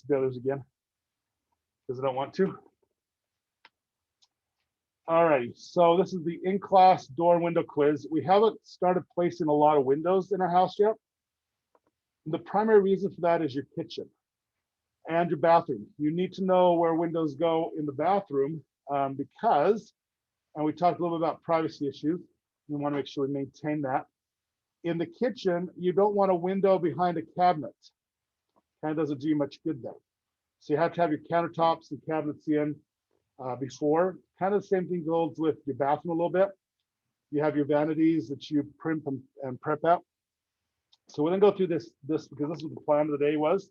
to the others again because I don't want to. All right, so this is the in-class door and window quiz. We haven't started placing a lot of windows in our house yet. The primary reason for that is your kitchen and your bathroom. You need to know where windows go in the bathroom because, and we talked a little bit about privacy issues. We want to make sure we maintain that. In the kitchen, you don't want a window behind a cabinet. Kind of doesn't do you much good there. So you have to have your countertops and cabinets in before. Kind of the same thing goes with your bathroom a little bit. You have your vanities that you primp and prep out. So we're gonna go through this because this is what the plan of the day was.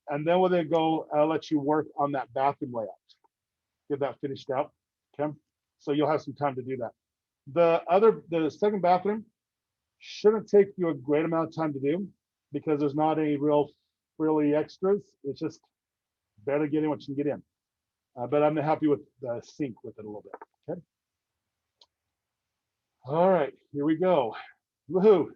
And then we're gonna go, I'll let you work on that bathroom layout. Get that finished out, okay? So you'll have some time to do that. The second bathroom shouldn't take you a great amount of time to do because there's not any real frilly extras. It's just better getting what you can get in. But I'm happy with the sink with it a little bit, okay? All right, here we go. Woohoo.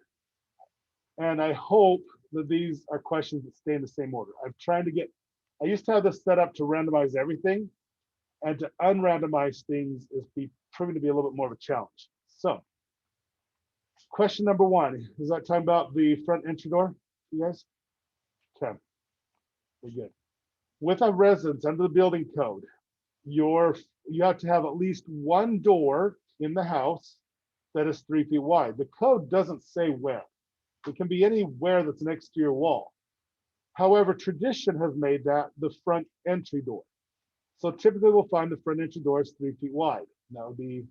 And I hope that these are questions that stay in the same order. I used to have this set up to randomize everything, and to unrandomize things is proving to be a little bit more of a challenge. So, question number 1, is that talking about the front entry door, you guys? Okay, very good. With a residence under the building code, you have to have at least one door in the house that is 3 feet wide. The code doesn't say where. It can be anywhere that's next to your wall. However, tradition has made that the front entry door. So typically we'll find the front entry door is 3 feet wide. And that would be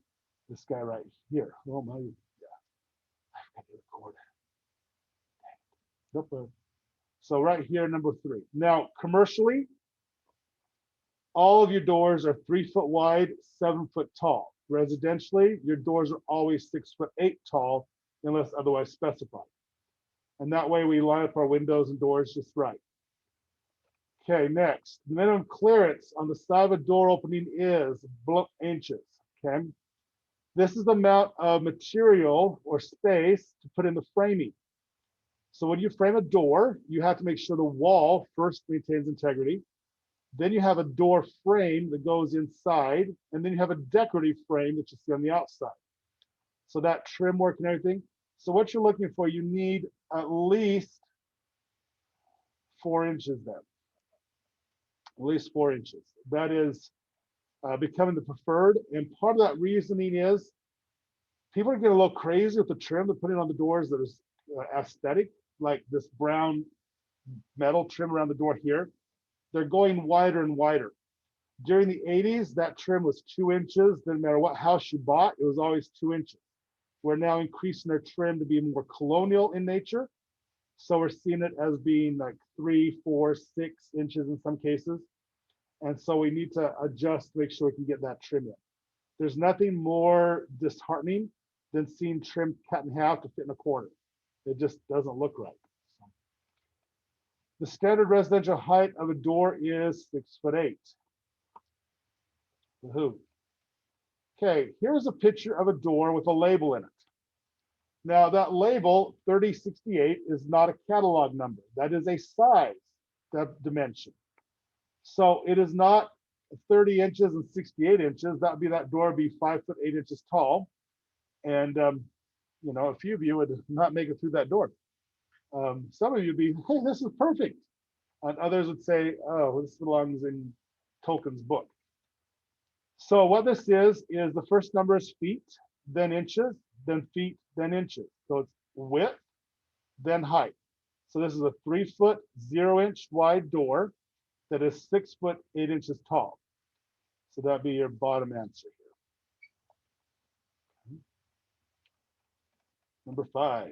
this guy right here. Oh my, yeah. I've got to record. Nope. So right here, number 3. Now, commercially, all of your doors are 3 foot wide, 7 foot tall. Residentially, your doors are always 6'8" tall, unless otherwise specified. And that way we line up our windows and doors just right. Okay, next, the minimum clearance on the side of a door opening is inches, okay? This is the amount of material or space to put in the framing. So when you frame a door, you have to make sure the wall first maintains integrity. Then you have a door frame that goes inside, and then you have a decorative frame that you see on the outside. So that trim work and everything. So what you're looking for, you need at least 4 inches there. At least 4 inches. That is becoming the preferred. And part of that reasoning is people are getting a little crazy with the trim they're putting on the doors that is aesthetic, like this brown metal trim around the door here. They're going wider and wider. During the 80s, that trim was 2 inches. Didn't matter what house you bought, it was always 2 inches. We're now increasing our trim to be more colonial in nature. So we're seeing it as being like 3, 4, 6 inches in some cases. And so we need to adjust to make sure we can get that trim in. There's nothing more disheartening than seeing trim cut in half to fit in a corner. It just doesn't look right. The standard residential height of a door is 6'8". Woohoo. Okay, here's a picture of a door with a label in it. Now that label 3068 is not a catalog number. That is a size dimension. So it is not 30 inches and 68 inches. That would be, that door would be 5'8" tall. And you know, a few of you would not make it through that door. Some of you would be, hey, this is perfect. And others would say, oh, this belongs in Tolkien's book. So what this is the first number is feet, then inches, then feet, then inches. So it's width, then height. So this is a 3 foot, 0 inch wide door that is 6'8" tall. So that'd be your bottom answer here. Number 5.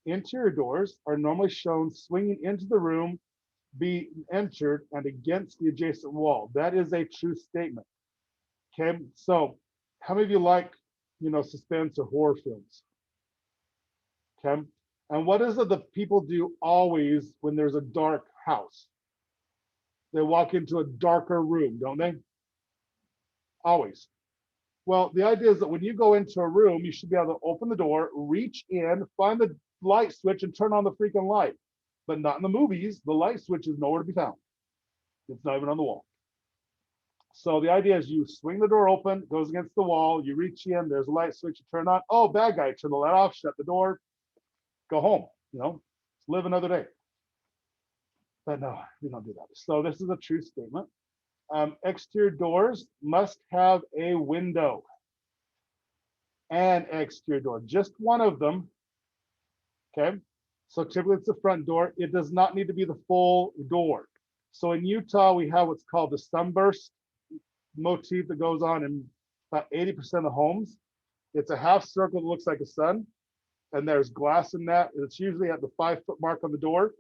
Interior doors are normally shown swinging into the room, be entered, and against the adjacent wall. That is a true statement. Okay, so how many of you like, you know, suspense or horror films? Okay, and what is it that people do always when there's a dark house? They walk into a darker room, don't they? Always. Well, the idea is that when you go into a room, you should be able to open the door, reach in, find the light switch, and turn on the freaking light. but not in the movies. The light switch is nowhere to be found. It's not even on the wall. So the idea is you swing the door open, goes against the wall, you reach in, there's a light switch, you turn on. Oh, bad guy, turn the light off, shut the door, go home, live another day. But no, we don't do that. So this is a true statement. Exterior doors must have a window. An exterior door, just one of them. Okay, so typically it's the front door. It does not need to be the full door. So in Utah, we have what's called the sunburst motif that goes on in about 80% of the homes. It's a half circle that looks like a sun, and there's glass in that. It's usually at the 5-foot mark on the door.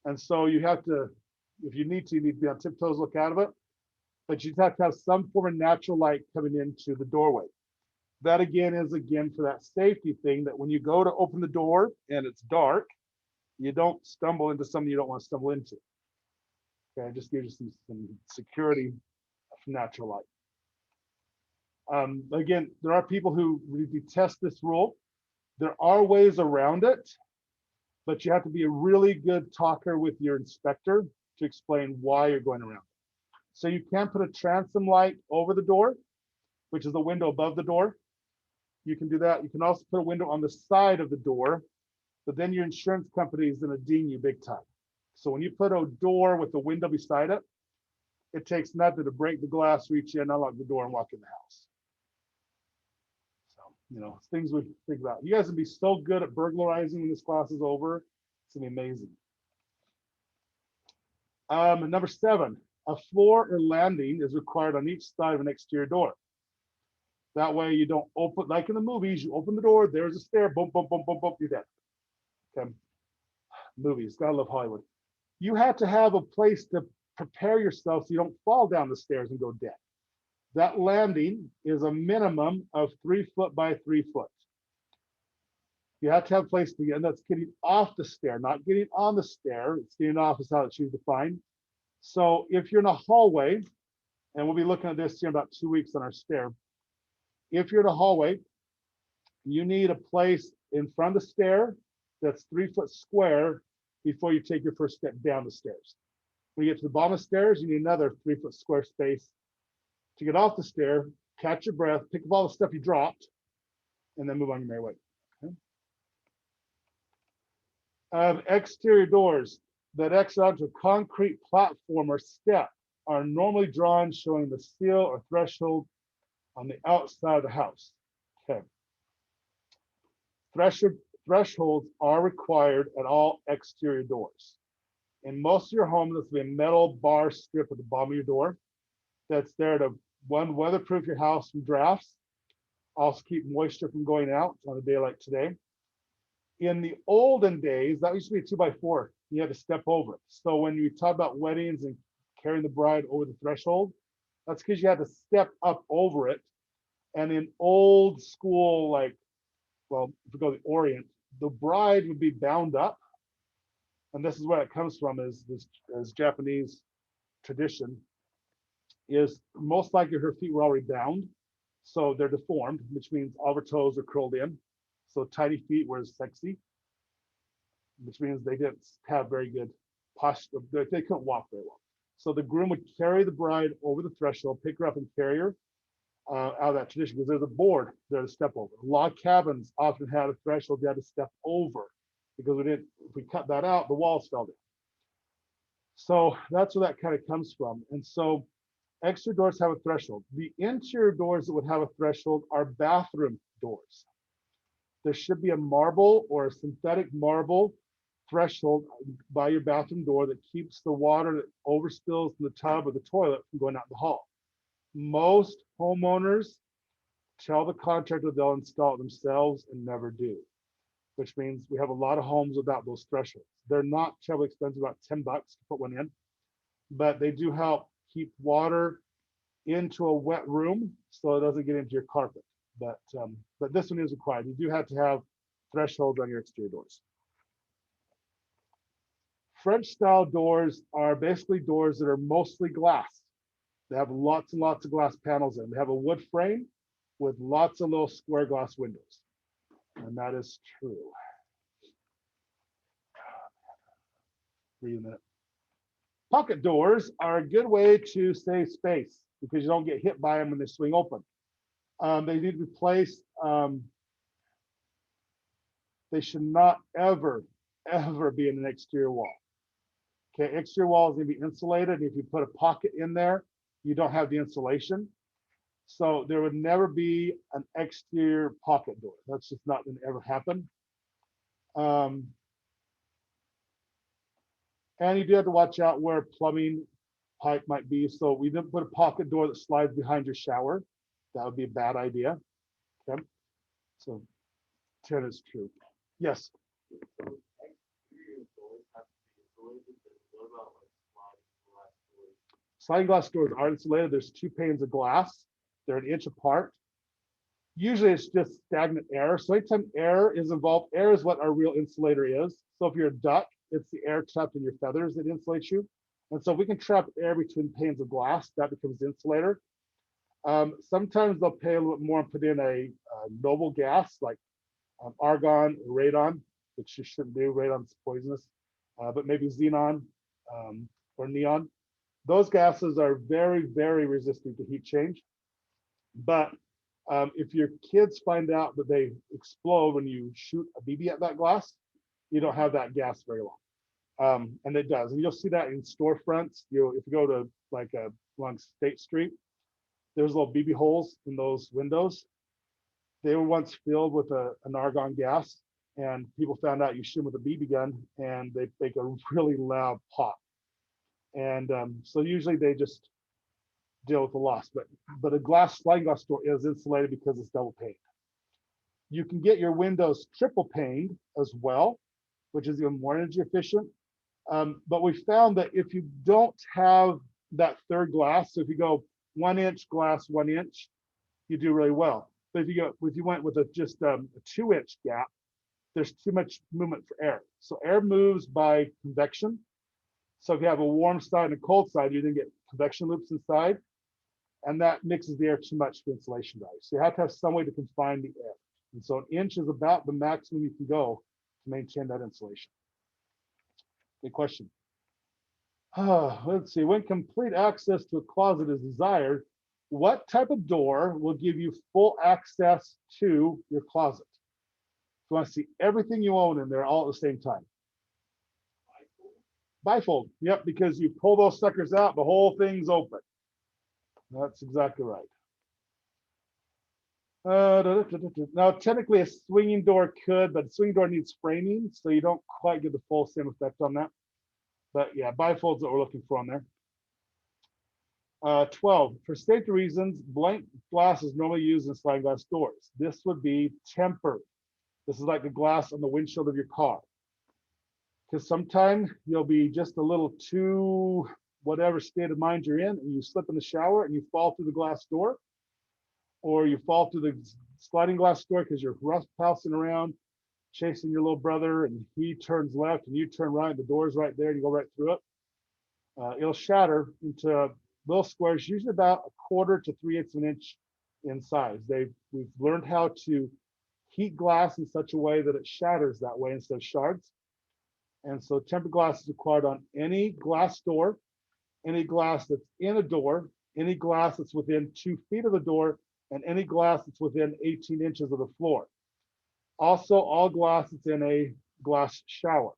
And so you have to, if you need to be on tiptoes, look out of it. But you have to have some form of natural light coming into the doorway. That again is for that safety thing, that when you go to open the door and it's dark, you don't stumble into something you don't want to stumble into. Okay, it just gives you some security from natural light. Again, there are people who really detest this rule. There are ways around it, but you have to be a really good talker with your inspector to explain why you're going around it. So you can put a transom light over the door, which is a window above the door. You can do that. You can also put a window on the side of the door, but then your insurance company is going to ding you big time. So when you put a door with a window beside it, it takes nothing to break the glass, reach in, unlock the door, and walk in the house. So, it's things we think about. You guys will be so good at burglarizing when this class is over. It's going to be amazing. Number 7, a floor or landing is required on each side of an exterior door. That way you don't open, like in the movies, you open the door, there's a stair, boom, boom, boom, boom, boom, you're dead. Okay. Movies, gotta love Hollywood. You have to have a place to prepare yourself so you don't fall down the stairs and go dead. That landing is a minimum of 3 foot by 3 foot. You have to have a place to get, and that's getting off the stair, not getting on the stair. It's getting off is how it's usually defined. So if you're in a hallway, and we'll be looking at this here in about 2 weeks on our stair. If you're in a hallway, you need a place in front of the stair that's 3 foot square before you take your first step down the stairs. When you get to the bottom of the stairs, you need another 3 foot square space to get off the stair, catch your breath, pick up all the stuff you dropped, and then move on your merry way. Okay. Exterior doors that exit onto a concrete platform or step are normally drawn showing the seal or threshold on the outside of the house. Okay. Thresher thresholds are required at all exterior doors. In most of your homes, this will be a metal bar strip at the bottom of your door that's there to, one, weatherproof your house from drafts, also keep moisture from going out on a day like today. In the olden days, that used to be a 2x4. You had to step over it. So when you talk about weddings and carrying the bride over the threshold, that's because you had to step up over it. And in old school, like, well, if we go to the Orient, the bride would be bound up. And this is where it comes from, is this Japanese tradition, is most likely her feet were already bound. So they're deformed, which means all her toes are curled in. So tiny feet were sexy, which means they didn't have very good posture. They couldn't walk very well. So the groom would carry the bride over the threshold, pick her up and carry her out of that tradition, because there's a board there to step over. Log cabins often had a threshold you had to step over, because if we cut that out, the walls fell down. So that's where that kind of comes from. And so exterior doors have a threshold. The interior doors that would have a threshold are bathroom doors. There should be a marble or a synthetic marble threshold by your bathroom door that keeps the water that overspills from the tub or the toilet from going out in the hall. Most homeowners tell the contractor they'll install it themselves and never do, which means we have a lot of homes without those thresholds. They're not terribly expensive, about $10 to put one in, but they do help keep water into a wet room so it doesn't get into your carpet. But this one is required. You do have to have thresholds on your exterior doors. French style doors are basically doors that are mostly glass. They have lots and lots of glass panels in. They have a wood frame with lots of little square glass windows. And that is true. Breathe a minute. Pocket doors are a good way to save space because you don't get hit by them when they swing open. They need to be placed. They should not ever be in an exterior wall. Okay, exterior wall is going to be insulated. And if you put a pocket in there, you don't have the insulation. So there would never be an exterior pocket door. That's just not going to ever happen. And you do have to watch out where plumbing pipe might be. So we didn't put a pocket door that slides behind your shower. That would be a bad idea. Okay. So 10 is true. Yes. Sliding glass doors are insulated. There's 2 panes of glass. They're an inch apart. Usually it's just stagnant air. So anytime air is involved, air is what our real insulator is. So if you're a duck, it's the air trapped in your feathers that insulates you. And so if we can trap air between panes of glass, that becomes the insulator. Sometimes they'll pay a little bit more and put in a noble gas like argon or radon, which you shouldn't do. Radon's poisonous, but maybe xenon or neon. Those gases are very, very resistant to heat change. But if your kids find out that they explode when you shoot a BB at that glass, you don't have that gas very long. And it does. And you'll see that in storefronts. If you go to like along State Street, there's little BB holes in those windows. They were once filled with an argon gas, and people found out you shoot them with a BB gun and they make a really loud pop. And so usually they just deal with the loss, but a sliding glass door is insulated because it's double paned. You can get your windows triple paned as well, which is even more energy efficient. But we found that if you don't have that third glass, so if you go 1 inch glass, 1 inch, you do really well. But if you went with just a 2 inch gap, there's too much movement for air. So air moves by convection. So if you have a warm side and a cold side, you then get convection loops inside, and that mixes the air too much for insulation value. So you have to have some way to confine the air. And so 1 inch is about the maximum you can go to maintain that insulation. Good question. Let's see, when complete access to a closet is desired, what type of door will give you full access to your closet? You want to see everything you own in there all at the same time. Bifold. Yep, because you pull those suckers out, the whole thing's open. That's exactly right. Now, technically, a swinging door could, but a swinging door needs framing, so you don't quite get the full same effect on that. But yeah, bifold's what we're looking for on there. 12, for safety reasons, blank glass is normally used in sliding glass doors. This would be tempered. This is like the glass on the windshield of your car. Because sometimes you'll be just a little too whatever state of mind you're in, and you slip in the shower and you fall through the glass door, or you fall through the sliding glass door because you're roughhousing around, chasing your little brother, and he turns left and you turn right, and the door's right there, and you go right through it. It'll shatter into little squares, usually about 1/4 to 3/8 of an inch in size. We've learned how to heat glass in such a way that it shatters that way instead of shards. And so tempered glass is required on any glass door, any glass that's in a door, any glass that's within 2 feet of the door, and any glass that's within 18 inches of the floor. Also, all glass that's in a glass shower.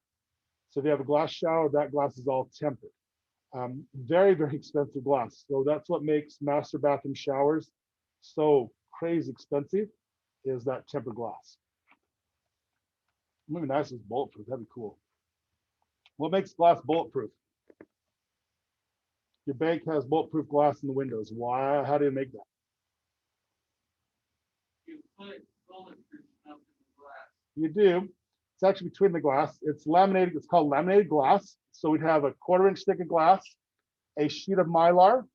So if you have a glass shower, that glass is all tempered. Very, very expensive glass. So that's what makes master bathroom showers so crazy expensive, is that tempered glass. Maybe nice as bulletproof. That'd be cool. What makes glass bulletproof? Your bank has bulletproof glass in the windows. Why? How do you make that? You put bulletproof stuff in the glass. You do. It's actually between the glass. It's laminated. It's called laminated glass. So we'd have a 1/4 inch thick of glass, a sheet of Mylar,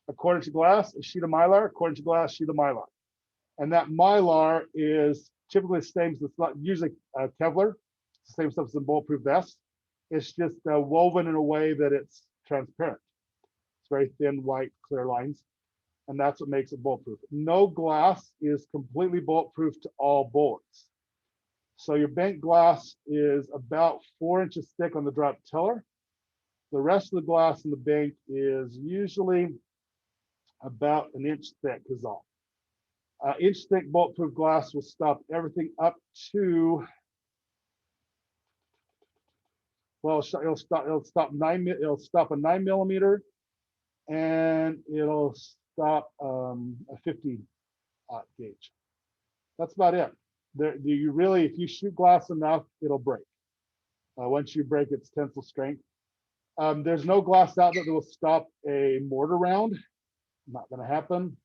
a 1/4 inch of glass, a sheet of Mylar, a 1/4 inch of glass, sheet of Mylar. And that Mylar is typically the same. It's not usually Kevlar. It's the same stuff as in bulletproof vests. It's just woven in a way that it's transparent. It's very thin, white, clear lines. And that's what makes it bulletproof. No glass is completely bulletproof to all bullets. So your bent glass is about 4 inches thick on the drop tiller The rest of the glass in the bank is usually about an inch thick is all. Inch thick bulletproof glass will stop everything up to, well, it'll stop it'll stop a 9mm, and it'll stop a 50 gauge. That's about it. You really, if you shoot glass enough, it'll break. Once you break its tensile strength. There's no glass outlet that will stop a mortar round. Not going to happen.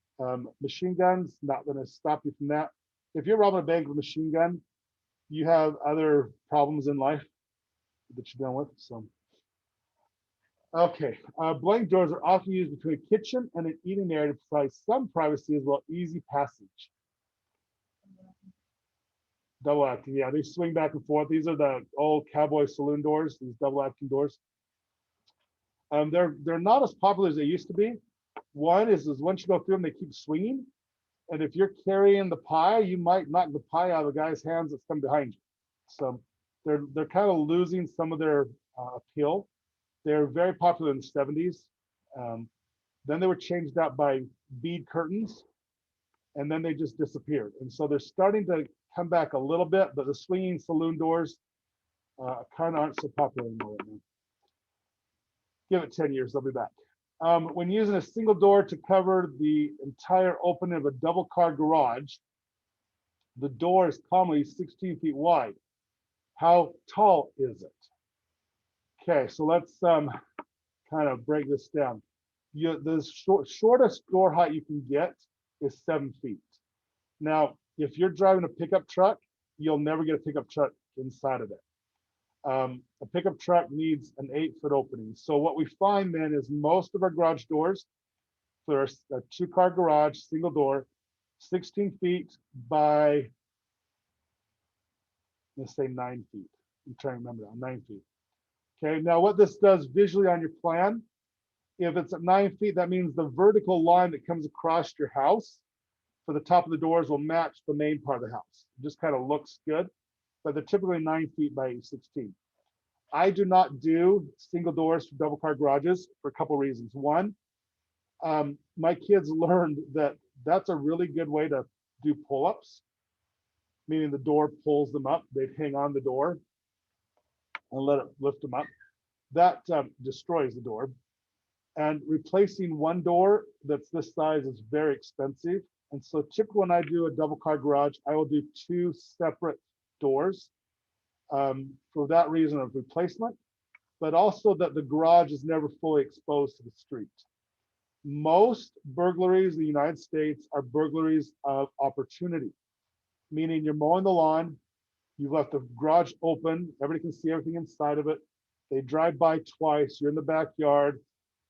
Machine guns, not going to stop you from that. If you're robbing a bank with a machine gun, you have other problems in life that you're dealing with. So, okay. Blank doors are often used between a kitchen and an eating area to provide some privacy as well easy passage. Double acting, yeah, they swing back and forth. These are the old Cowboy Saloon doors, these double acting doors. They're not as popular as they used to be. One is once you go through them, they keep swinging. And if you're carrying the pie, you might knock the pie out of the guy's hands that's come behind you. So they're kind of losing some of their appeal. They're very popular in the 70s. Then they were changed out by bead curtains, and then they just disappeared. And so they're starting to come back a little bit, but the swinging saloon doors kind of aren't so popular anymore right now. Give it 10 years, they'll be back. When using a single door to cover the entire opening of a double car garage, the door is commonly 16 feet wide. How tall is it? Okay, so let's kind of break this down. The shortest door height you can get is 7 feet. Now, if you're driving a pickup truck, you'll never get a pickup truck inside of it. A pickup truck needs an 8-foot opening. So what we find then is most of our garage doors for a 2-car garage, single door, 16 feet by, let's say 9 feet. I'm trying to remember now, 9 feet. Okay, now what this does visually on your plan, if it's at 9 feet, that means the vertical line that comes across your house for the top of the doors will match the main part of the house. It just kind of looks good, but they're typically 9 feet by 16. I do not do single doors for double car garages for a couple reasons. One, my kids learned that that's a really good way to do pull-ups, meaning the door pulls them up. They'd hang on the door and let it lift them up. That destroys the door. And replacing one door that's this size is very expensive. And so typically when I do a double car garage, I will do 2 separate doors for that reason of replacement, but also that the garage is never fully exposed to the street. Most burglaries in the United States are burglaries of opportunity, meaning you're mowing the lawn, you've left the garage open, everybody can see everything inside of it. They drive by twice, you're in the backyard,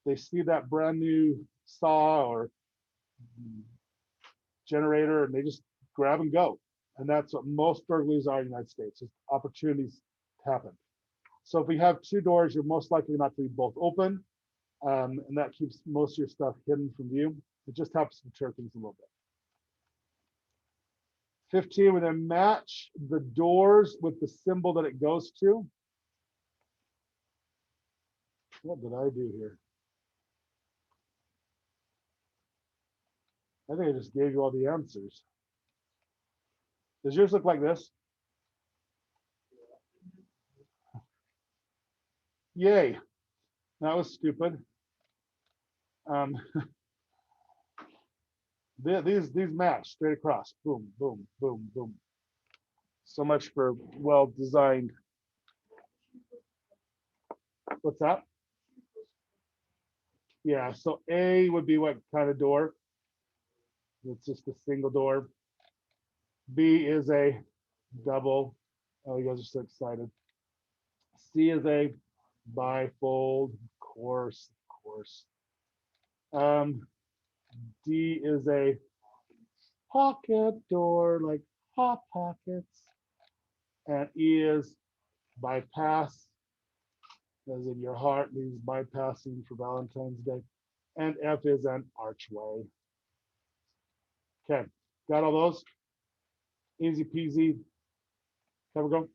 they see that brand new saw or generator, and they just grab and go. And that's what most burglaries are in the United States, is opportunities to happen. So if we have 2 doors, you're most likely not to be both open, and that keeps most of your stuff hidden from view. It just helps deter things a little bit. 15, we then match the doors with the symbol that it goes to. What did I do here? I think I just gave you all the answers. Does yours look like this? Yay. That was stupid. These match straight across. Boom, boom, boom, boom. So much for well-designed. What's that? Yeah, so A would be what kind of door? It's just a single door. B is a double. Oh, you guys are so excited. C is a bifold, of course. D is a pocket door, like hot pockets. And E is bypass, as in your heart means bypassing for Valentine's Day. And F is an archway. Okay, got all those? Easy peasy. Have a go.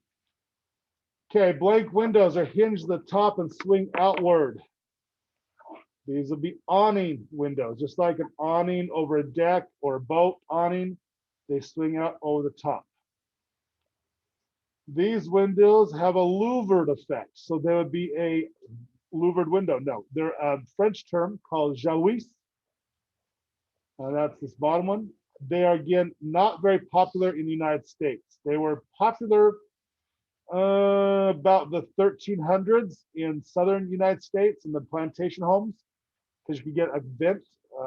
Okay, blank windows are hinged at the top and swing outward. These will be awning windows, just like an awning over a deck or a boat awning. They swing out over the top. These windows have a louvered effect. So there would be a louvered window. No, they're a French term called jalousie. That's this bottom one. They are, again, not very popular in the United States. They were popular about the 1300s in southern United States in the plantation homes, because you could get a vent,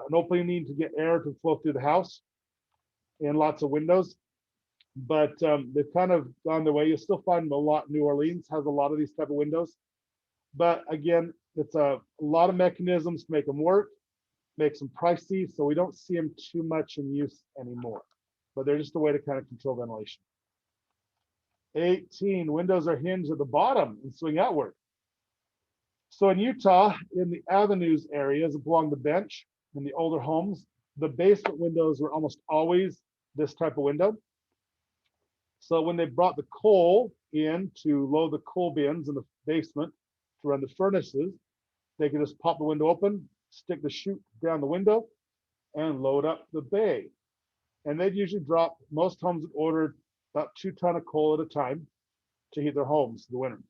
an opening to get air to flow through the house, and lots of windows. But they've kind of gone their way. You'll still find them a lot. New Orleans has a lot of these type of windows. But again, it's a lot of mechanisms to make them work, makes them pricey, so we don't see them too much in use anymore. But they're just a way to kind of control ventilation. 18, windows are hinged at the bottom and swing outward. So in Utah, in the avenues areas along the bench, in the older homes, the basement windows were almost always this type of window. So when they brought the coal in to load the coal bins in the basement to run the furnaces, they could just pop the window open, stick the chute down the window, and load up the bay. And they'd usually drop, most homes would order about 2 tons of coal at a time to heat their homes in the winter.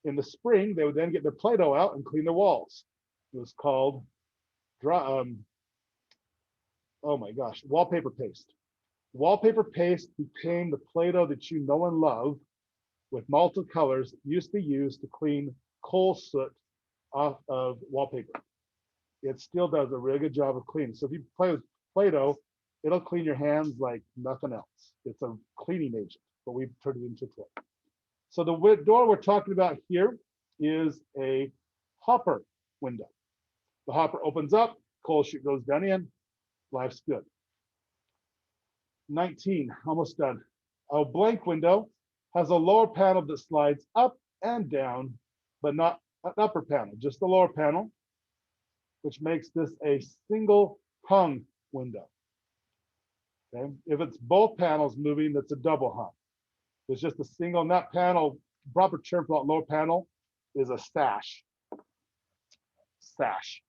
In the spring, they would then get their Play-Doh out and clean their walls. It was called, oh my gosh, wallpaper paste. Wallpaper paste became the Play-Doh that you know and love, with multiple colors, used to be used to clean coal soot off of wallpaper. It still does a really good job of cleaning. So if you play with Play-Doh, it'll clean your hands like nothing else. It's a cleaning agent, but we've turned it into a toy. So the door we're talking about here is a hopper window. The hopper opens up, coal chute goes down in, life's good. 19, almost done. A blank window has a lower panel that slides up and down, but not an upper panel, just the lower panel, which makes this a single hung window. Okay, if it's both panels moving, that's a double hung. It's just a single, and that panel, proper term for that lower panel is a sash. Sash.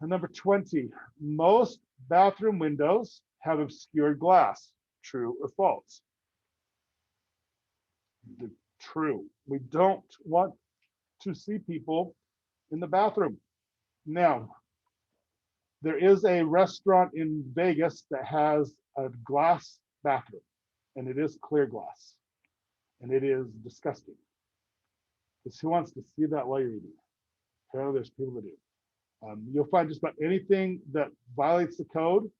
And number 20, most bathroom windows have obscured glass. True or false? True. We don't want to see people in the bathroom. Now, there is a restaurant in Vegas that has a glass bathroom, and it is clear glass, and it is disgusting. Because who wants to see that while you're eating? Apparently, there's people that do. You'll find just about anything that violates the code,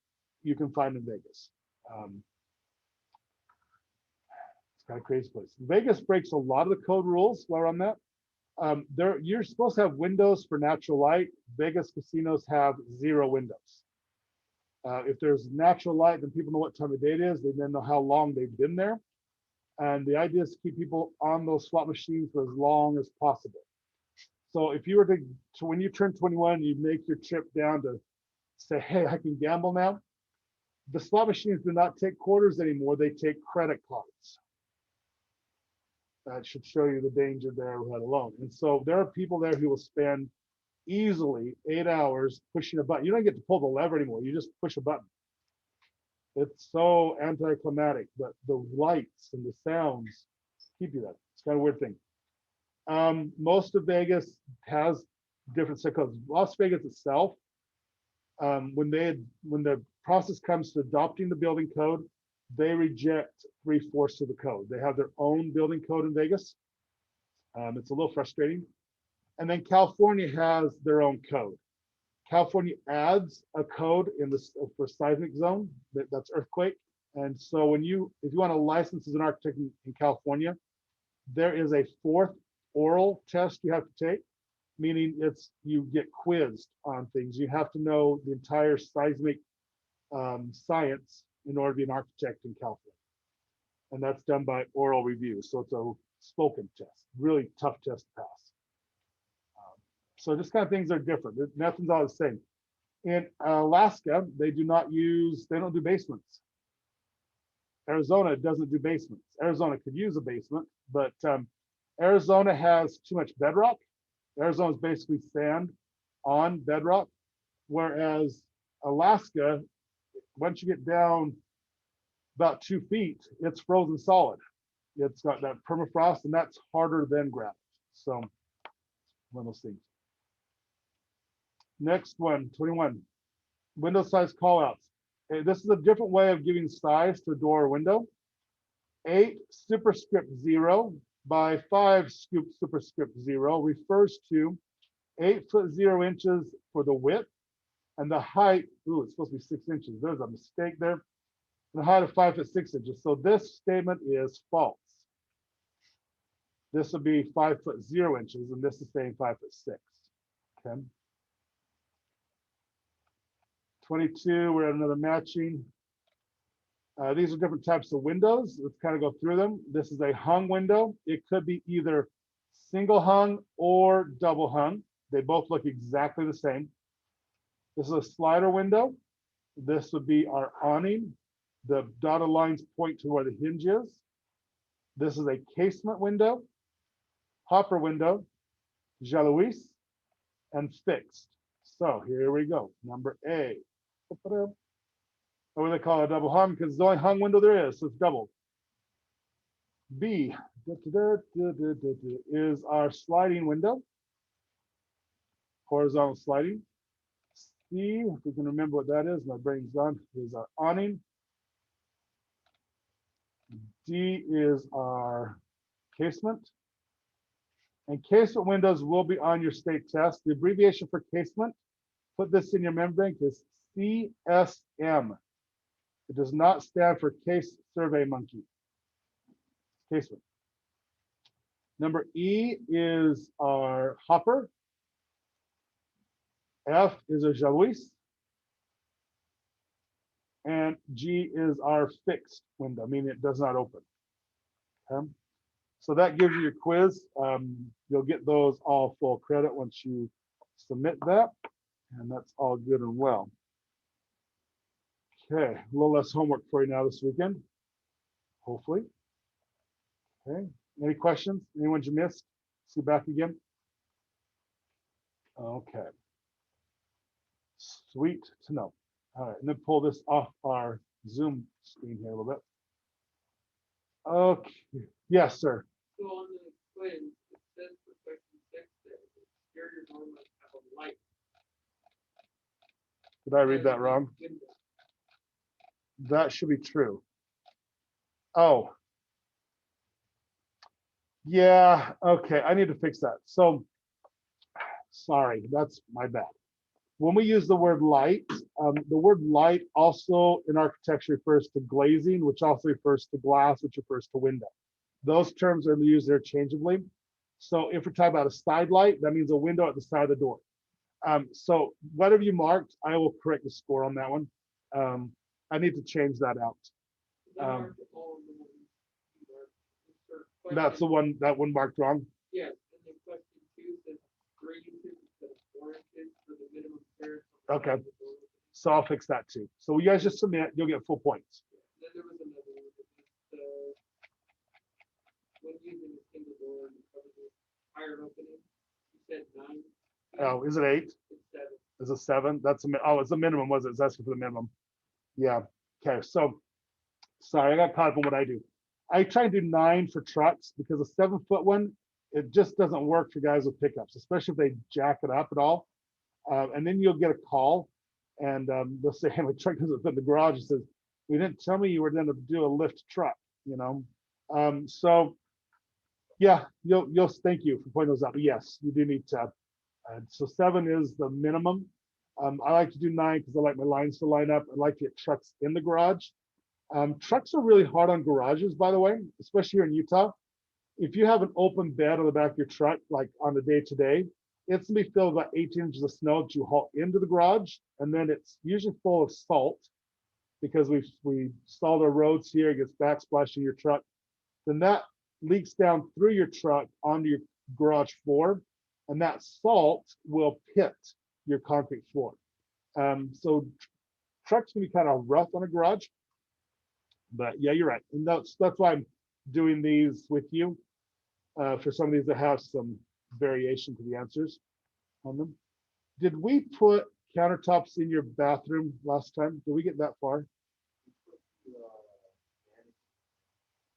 you can find in Vegas. It's kind of a crazy place. Vegas breaks a lot of the code rules while we're on that. You're supposed to have windows for natural light. Vegas casinos have 0 windows. If there's natural light, then people know what time of day it is. They then know how long they've been there. And the idea is to keep people on those slot machines for as long as possible. So if you were to when you turn 21, you make your trip down to say, hey, I can gamble now. The slot machines do not take quarters anymore. They take credit cards. That should show you the danger there right alone. And so there are people there who will spend easily 8 hours pushing a button. You don't get to pull the lever anymore. You just push a button. It's so anticlimactic, but the lights and the sounds keep you there. It's kind of a weird thing. Most of Vegas has different set codes. Las Vegas itself, when the process comes to adopting the building code, they reject 3/4 of the code. They have their own building code in Vegas. It's a little frustrating. And then California has their own code. California adds a code in this for seismic zone, that's earthquake. And so if you want to license as an architect in California, there is a 4th oral test you have to take, meaning you get quizzed on things. You have to know the entire seismic science in order to be an architect in California. And that's done by oral review. So it's a spoken test, really tough test to pass. So just kind of things are different. Nothing's all the same. In Alaska, they don't do basements. Arizona doesn't do basements. Arizona could use a basement, but Arizona has too much bedrock. Arizona is basically sand on bedrock, whereas Alaska, once you get down about 2 feet, it's frozen solid. It's got that permafrost, and that's harder than granite. So one of those things. Next one, 21. Window size callouts. Okay, this is a different way of giving size to a door or window. 8 superscript 0 by 5 superscript 0 refers to 8 foot 0 inches for the width, and the height, ooh, it's supposed to be 6 inches. There's a mistake there. The height of 5 foot 6 inches. So this statement is false. This would be 5 foot 0 inches, and this is saying 5 foot 6. Okay. 22, we're at another matching. These are different types of windows. Let's kind of go through them. This is a hung window. It could be either single hung or double hung. They both look exactly the same. This is a slider window. This would be our awning. The dotted lines point to where the hinge is. This is a casement window, hopper window, jalousie, and fixed. So here we go. Number A. Or they call it a double hung because it's the only hung window there is, so it's double. B is our sliding window, horizontal sliding. C, if we can remember what that is, my brain's gone, is our awning. D is our casement. And casement windows will be on your state test. The abbreviation for casement, put this in your memory bank, is CSM. It does not stand for Case Survey Monkey. Casement. Number E is our hopper. F is our jalousie. And G is our fixed window, meaning it does not open. Okay. So that gives you your quiz. You'll get those all full credit once you submit that. And that's all good and well. Okay, a little less homework for you now this weekend, hopefully. Okay, any questions? Anyone you missed? See you back again? Okay. Sweet to know. All right, and then pull this off our Zoom screen here a little bit. Okay, yes, sir. So on the quiz, it says for question 6 that the exterior door must have a light. Did I read that wrong? Window. That should be true. Oh. Yeah, okay, I need to fix that. So, sorry, that's my bad. When we use the word light, the word light also in architecture refers to glazing, which also refers to glass, which refers to window. Those terms are used interchangeably. So if we're talking about a side light, that means a window at the side of the door. So whatever you marked, I will correct the score on that one. I need to change that out. That's the one, that one marked wrong. Yes, and then question 2 says 3 inches instead of 4 inches for the minimum clearance. Okay, so I'll fix that too. So you guys just submit, you'll get full points. Then there was another one that was, when using a single door and cover the higher opening, you said 9. Oh, is it 8? It's 7. Is it 7? That's a, oh, it's a minimum, was it? It's asking for the minimum. Yeah, okay, so, sorry, I got caught up on what I do. I try to do 9 for trucks because a 7-foot one, it just doesn't work for guys with pickups, especially if they jack it up at all. And then you'll get a call and they'll say, hey, my truck doesn't fit in the garage. It says, we didn't tell me you were going to do a lift truck, you know? So yeah, you'll thank you for pointing those out. But yes, you do need to. So 7 is the minimum. I like to do 9 because I like my lines to line up. I like to get trucks in the garage. Trucks are really hard on garages, by the way, especially here in Utah. If you have an open bed on the back of your truck, like on the day-to-day, it's gonna be filled with about 18 inches of snow that you haul into the garage, and then it's usually full of salt because we salt our roads here, it gets backsplash in your truck. Then that leaks down through your truck onto your garage floor, and that salt will pit your concrete floor. So trucks can be kind of rough on a garage. But yeah, you're right. And that's why I'm doing these with you. For some of these that have some variation to the answers on them. Did we put countertops in your bathroom last time? Did we get that far?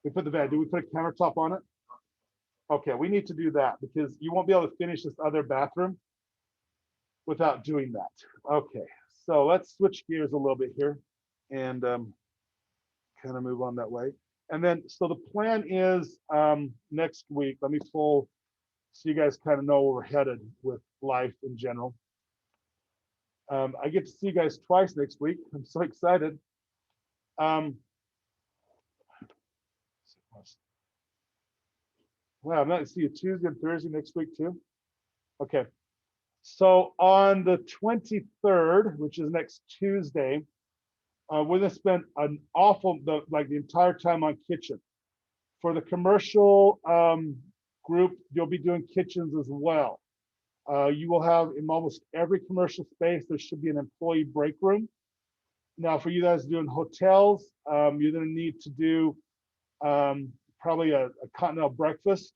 We put the van. Did we put a countertop on it? Okay, we need to do that because you won't be able to finish this other bathroom without doing that. Okay, so let's switch gears a little bit here and kind of move on that way. And then, so the plan is next week, let me pull so you guys kind of know where we're headed with life in general. I get to see you guys twice next week. I'm so excited. Well, I'm not going to see you Tuesday and Thursday next week too. Okay. So on the 23rd, which is next Tuesday, we're going to spend an the entire time on kitchen. For the commercial group, you'll be doing kitchens as well. You will have in almost every commercial space, there should be an employee break room. Now, for you guys doing hotels, you're going to need to do probably a continental breakfast.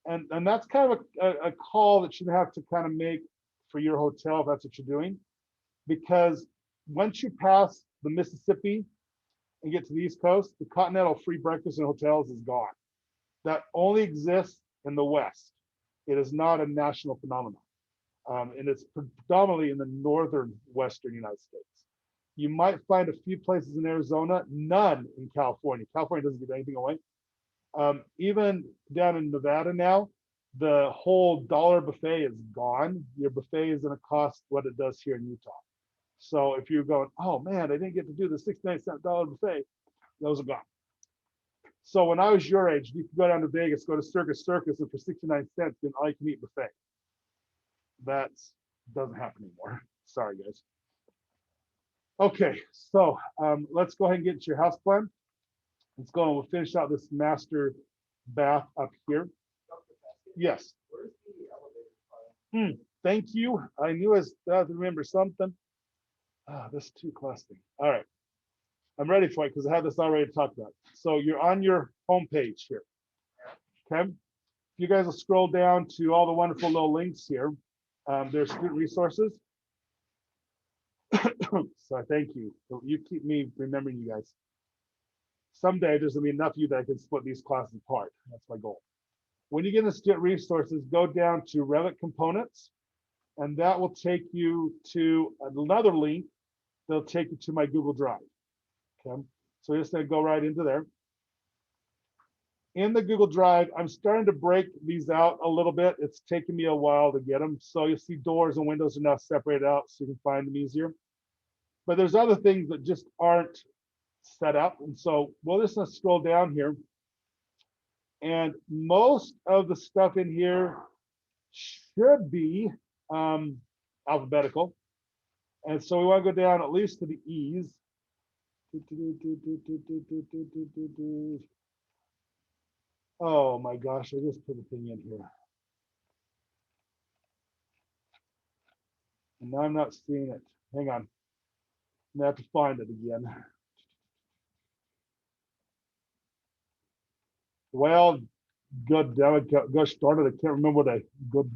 And that's kind of a call that you have to kind of make for your hotel if that's what you're doing. Because once you pass the Mississippi and get to the East Coast, the continental free breakfast in hotels is gone. That only exists in the West. It is not a national phenomenon. And it's predominantly in the northern Western United States. You might find a few places in Arizona, none in California. California doesn't give anything away. Even down in Nevada now, the whole dollar buffet is gone. Your buffet is going to cost what it does here in Utah. So if you're going, oh man, I didn't get to do the 69-cent buffet, those are gone. So when I was your age, you could go down to Vegas, go to Circus, and for 69 cents, get an all-you-can-eat buffet. That doesn't happen anymore. Sorry, guys. Okay, so let's go ahead and get to your house plan. Let's go and we'll finish out this master bath up here. Yes. Where's the elevator? Thank you. I knew I was to remember something. This too clustering. All right. I'm ready for it because I had this already talked about. So you're on your home page here. Okay. You guys will scroll down to all the wonderful little links here. There's student resources. So thank you. You keep me remembering you guys. Someday there's gonna be enough of you that I can split these classes apart. That's my goal. When you get into student resources, go down to Revit components, and that will take you to another link that'll take you to my Google Drive. Okay, so you're just gonna go right into there. In the Google Drive, I'm starting to break these out a little bit. It's taken me a while to get them. So you'll see doors and windows are now separated out so you can find them easier. But there's other things that just aren't set up. And so we'll just scroll down here. And most of the stuff in here should be alphabetical. And so we want to go down at least to the E's. Oh my gosh, I just put a thing in here. And now I'm not seeing it. Hang on. I have to find it again. Well, good. Gosh darn it, I can't remember what I good.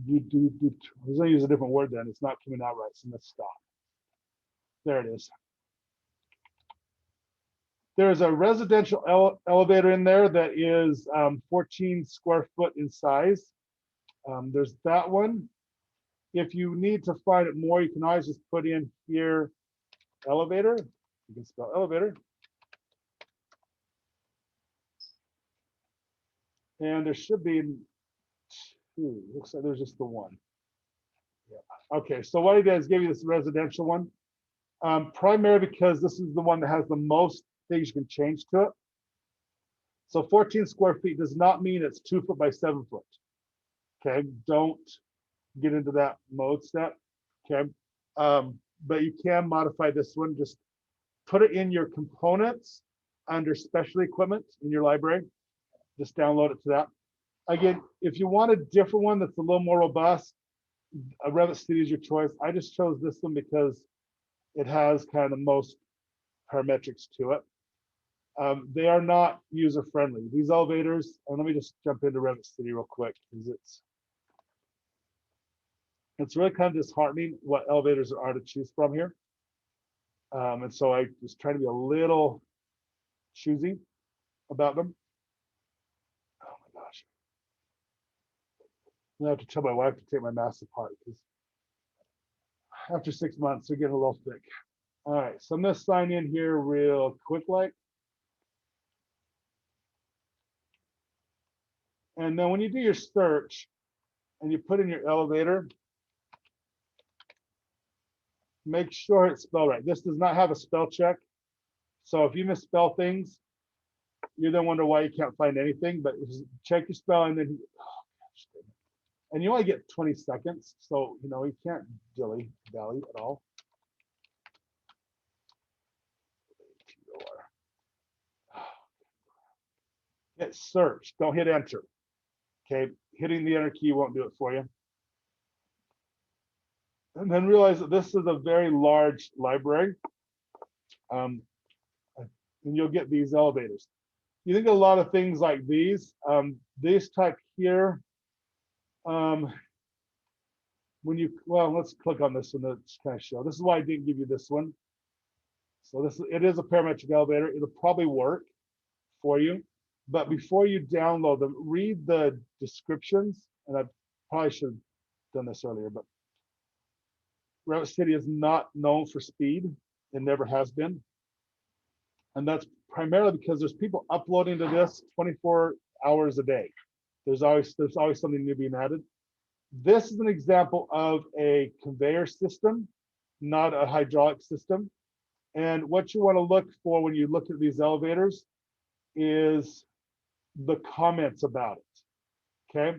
I was gonna use a different word then. It's not coming out right, so let's stop. There it is. There's a residential elevator in there that is 14 square foot in size. There's that one. If you need to find it more, you can always just put in here elevator. You can spell elevator. And there should be two. Looks like there's just the one. Yeah. Okay, so what I did is give you this residential one. Primarily because this is the one that has the most things you can change to it. So 14 square feet does not mean it's 2 foot by 7 foot. Okay, don't get into that mode step. Okay, but you can modify this one. Just put it in your components under special equipment in your library. Just download it to that. Again, if you want a different one that's a little more robust, a Revit Studio is your choice. I just chose this one because it has kind of the most parametrics to it. They are not user friendly. These elevators, and let me just jump into Revit City real quick because it's really kind of disheartening what elevators are to choose from here. And so I was trying to be a little choosy about them. Oh my gosh. I have to tell my wife to take my mask apart because after 6 months, they're getting a little thick. All right, so I'm gonna sign in here real quick like. And then when you do your search and you put in your elevator, make sure it's spelled right. This does not have a spell check. So if you misspell things, you don't wonder why you can't find anything, but check your spelling, then, oh gosh, and you only get 20 seconds. So, you know, you can't dilly-dally at all. Hit search, don't hit enter. Okay, hitting the enter key won't do it for you. And then realize that this is a very large library. And you'll get these elevators. You think a lot of things like these type here, when you, well, let's click on this one to kind of show. This is why I didn't give you this one. So it is a parametric elevator. It'll probably work for you. But before you download them, read the descriptions. And I probably should have done this earlier, but Revit City is not known for speed. It never has been. And that's primarily because there's people uploading to this 24 hours a day. There's always something new being added. This is an example of a conveyor system, not a hydraulic system. And what you want to look for when you look at these elevators is the comments about it. Okay.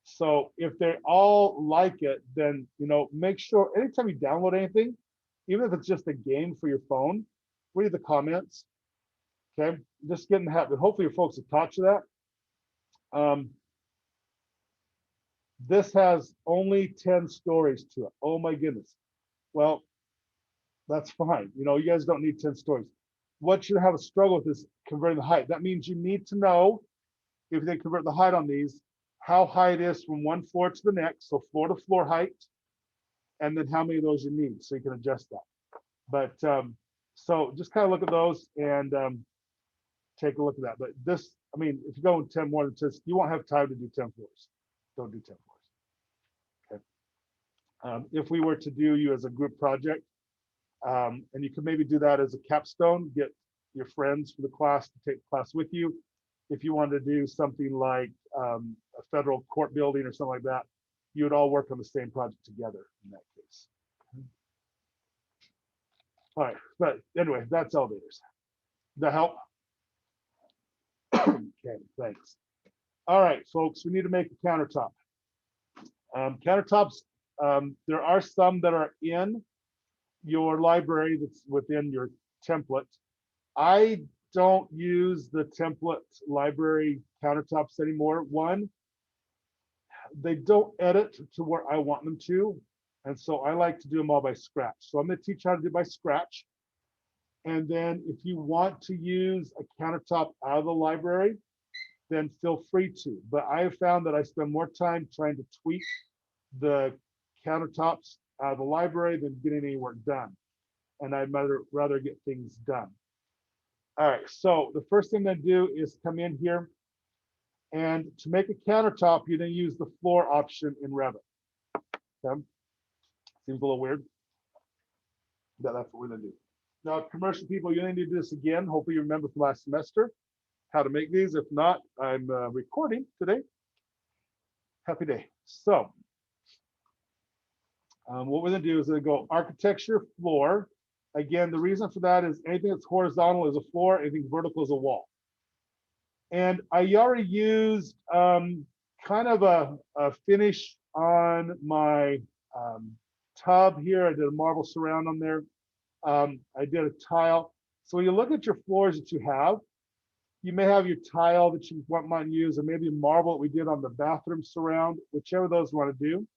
So if they all like it, then, you know, make sure anytime you download anything, even if it's just a game for your phone, read the comments. Okay, just get in the habit. Hopefully your folks have taught you that. This has only 10 stories to it. Oh my goodness. Well, that's fine. You know, you guys don't need 10 stories. What you have a struggle with is converting the height. That means you need to know, if they convert the height on these, how high it is from one floor to the next, so floor to floor height, and then how many of those you need, so you can adjust that. But so just kind of look at those and take a look at that. But this, I mean, if you go in 10 more than 10, you won't have time to do 10 floors. Don't do 10 floors. Okay. If we were to do you as a group project, and you could maybe do that as a capstone, get your friends for the class to take the class with you. If you wanted to do something like a federal court building or something like that, you would all work on the same project together in that case. All right, but anyway, that's elevators. Does that help? Okay, thanks. All right, folks, we need to make a countertop. Countertops, there are some that are in your library that's within your template. I don't use the template library countertops anymore. One, they don't edit to where I want them to. And so I like to do them all by scratch. So I'm going to teach you how to do by scratch. And then if you want to use a countertop out of the library, then feel free to. But I have found that I spend more time trying to tweak the countertops out of the library than getting any work done. And I'd rather get things done. All right, so the first thing I do is come in here, and to make a countertop, you're going to use the floor option in Revit. Okay. Seems a little weird, but that's what we're going to do. Now, commercial people, you need to do this again. Hopefully you remember from last semester how to make these. If not, I'm recording today. Happy day. So what we're going to do is go architecture floor. Again, the reason for that is anything that's horizontal is a floor, anything vertical is a wall. And I already used kind of a finish on my tub here. I did a marble surround on there. I did a tile. So when you look at your floors that you have, you may have your tile that you might use, or maybe marble that we did on the bathroom surround, whichever of those you want to do.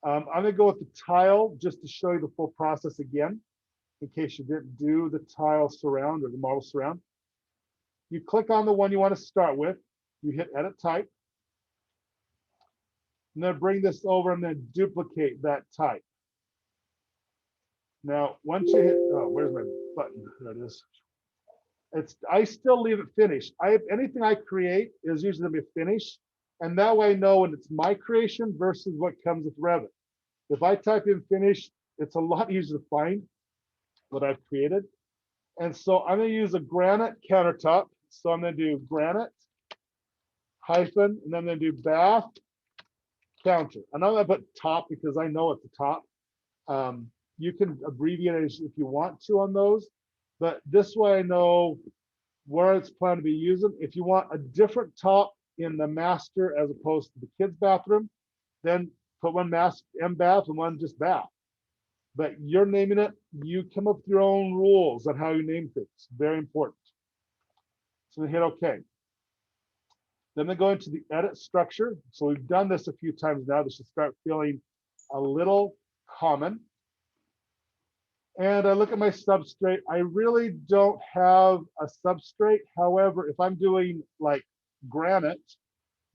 I'm going to go with the tile just to show you the full process again. in case you didn't do the tile surround or the marble surround. You click on the one you want to start with, you hit edit type, and then bring this over and then duplicate that type. Now, once you hit, oh, where's my button? There it is. I still leave it finished. Anything I create is usually gonna be finished, and that way I know when it's my creation versus what comes with Revit. If I type in finish, it's a lot easier to find what I've created. And so I'm gonna use a granite countertop. So I'm gonna do granite hyphen, and then I'm gonna do bath counter. I'm not gonna put top because I know it's the top. You can abbreviate it if you want to on those, but this way I know where it's planned to be using. If you want a different top in the master as opposed to the kids' bathroom, then put one M bath and one just bath. But you're naming it, you come up with your own rules on how you name things. Very important. So we hit OK. Then they go into the edit structure. So we've done this a few times now. This should start feeling a little common. And I look at my substrate. I really don't have a substrate. However, if I'm doing like granite,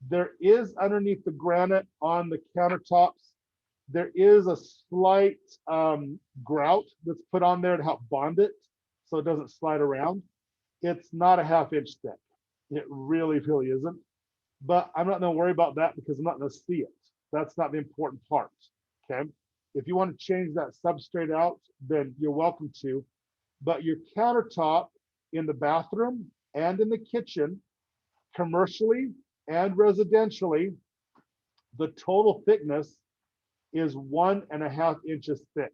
there is underneath the granite on the countertops, there is a slight grout that's put on there to help bond it so it doesn't slide around. It's not a ½ inch thick. It really, really isn't. But I'm not going to worry about that because I'm not going to see it. That's not the important part. Okay. If you want to change that substrate out, then you're welcome to. But your countertop in the bathroom and in the kitchen, commercially and residentially, the total thickness is 1½ inches thick.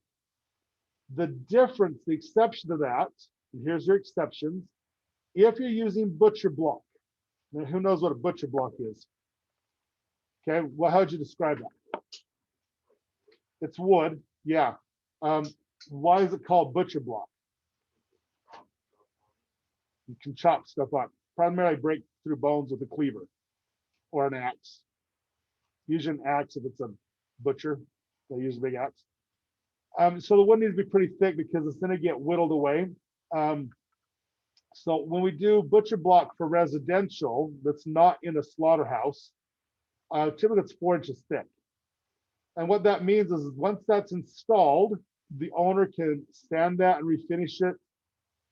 The difference, the exception to that, and here's your exceptions, if you're using butcher block. Now, who knows what a butcher block is? Okay, well, how would you describe that? It's wood, yeah. Why is it called butcher block? You can chop stuff up. Primarily break through bones with a cleaver or an axe. Usually an axe if it's a butcher. They use a big axe. So the wood needs to be pretty thick because it's going to get whittled away. So when we do butcher block for residential, that's not in a slaughterhouse, typically it's 4 inches thick. And what that means is once that's installed, the owner can sand that and refinish it.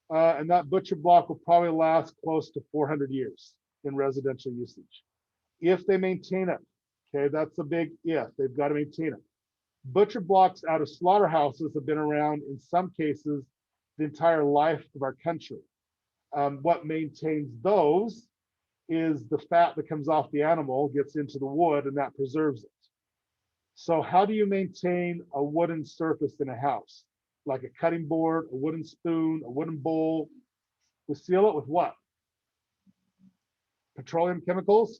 And that butcher block will probably last close to 400 years in residential usage. If they maintain it, okay, that's a big if, they've got to maintain it. Butcher blocks out of slaughterhouses have been around in some cases the entire life of our country. What maintains those is the fat that comes off the animal gets into the wood and that preserves it. So how do you maintain a wooden surface in a house? Like a cutting board, a wooden spoon, a wooden bowl. We seal it with what? Petroleum chemicals?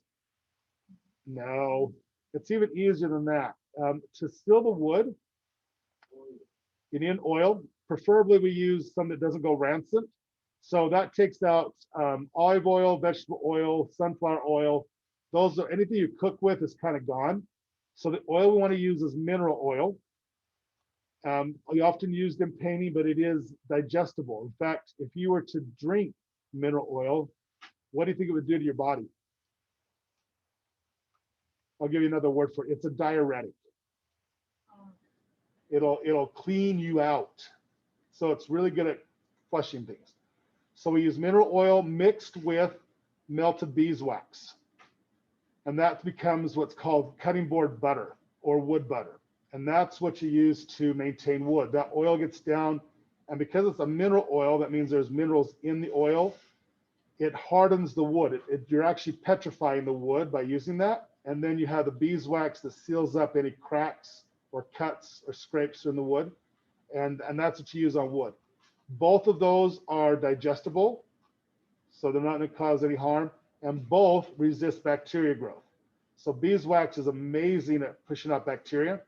No, it's even easier than that. To seal the wood, you need oil. Preferably we use some that doesn't go rancid. So that takes out olive oil, vegetable oil, sunflower oil. Those are anything you cook with is kind of gone. So the oil we want to use is mineral oil. We often use in painting, but it is digestible. In fact, if you were to drink mineral oil, what do you think it would do to your body? I'll give you another word for it. It's a diuretic. It'll clean you out. So it's really good at flushing things. So we use mineral oil mixed with melted beeswax. And that becomes what's called cutting board butter or wood butter. And that's what you use to maintain wood. That oil gets down, and because it's a mineral oil, that means there's minerals in the oil. It hardens the wood. You're actually petrifying the wood by using that. And then you have the beeswax that seals up any cracks or cuts or scrapes in the wood. And that's what you use on wood. Both of those are digestible, so they're not going to cause any harm, and both resist bacteria growth. So beeswax is amazing at pushing out bacteria,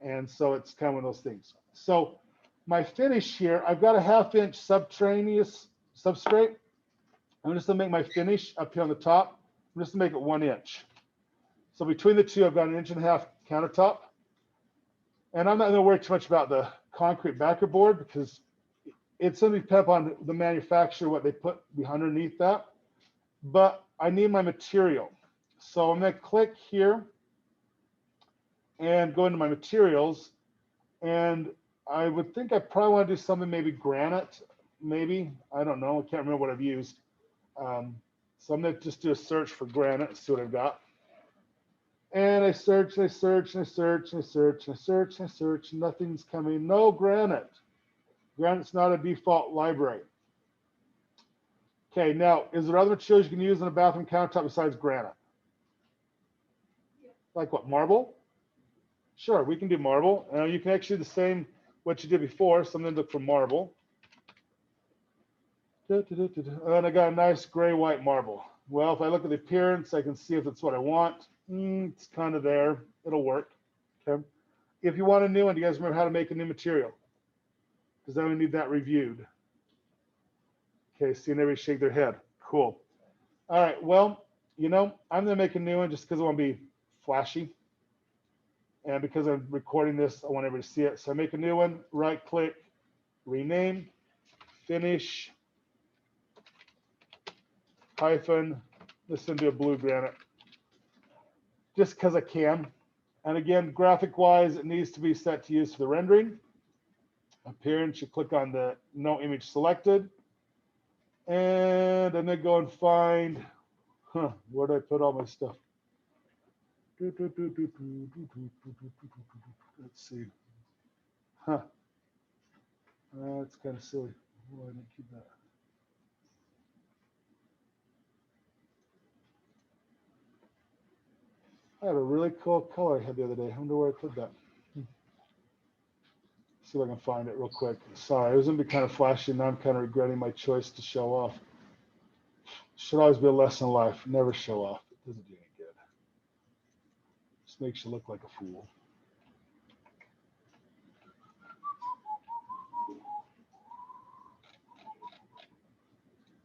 and so it's kind of one of those things. So my finish here, I've got a ½ inch subterraneous substrate. I'm just going to make my finish up here on the top. I'm just going to make it 1 inch. So between the two, I've got 1.5 inch countertop. And I'm not going to worry too much about the concrete backer board because It's going to depend on the manufacturer, what they put underneath that. But I need my material. So I'm going to click here and go into my materials. And I would think I probably want to do something, maybe granite, maybe. I don't know. I can't remember what I've used. So I'm going to just do a search for granite and see what I've got. And I search, and I search, and I search, and I search, and I search, and I search. Nothing's coming. No granite. Granite's not a default library. Okay, now, is there other materials you can use on a bathroom countertop besides granite? Like what, marble? Sure, we can do marble. You can actually do the same, what you did before. So I'm going to look for marble. And I got a nice gray-white marble. Well, if I look at the appearance, I can see if it's what I want. It's kind of there. It'll work. Okay. If you want a new one, do you guys remember how to make a new material? Because then we need that reviewed. Okay, seeing everybody shake their head. Cool. All right, well, I'm going to make a new one just because I want to be flashy. And because I'm recording this, I want everybody to see it. So I make a new one, right-click, rename, finish, hyphen, let's do a blue granite. Just because I can. And again, graphic-wise, it needs to be set to use for the rendering. Appearance, you click on the no image selected. And I'm going to go and find, where did I put all my stuff? Let's see. That's kind of silly. Why didn't I keep that? I had a really cool color I had the other day. I wonder where I put that. See if I can find it real quick. Sorry, I was going to be kind of flashy. Now I'm kind of regretting my choice to show off. Should always be a lesson in life. Never show off. It doesn't do any good. Just makes you look like a fool.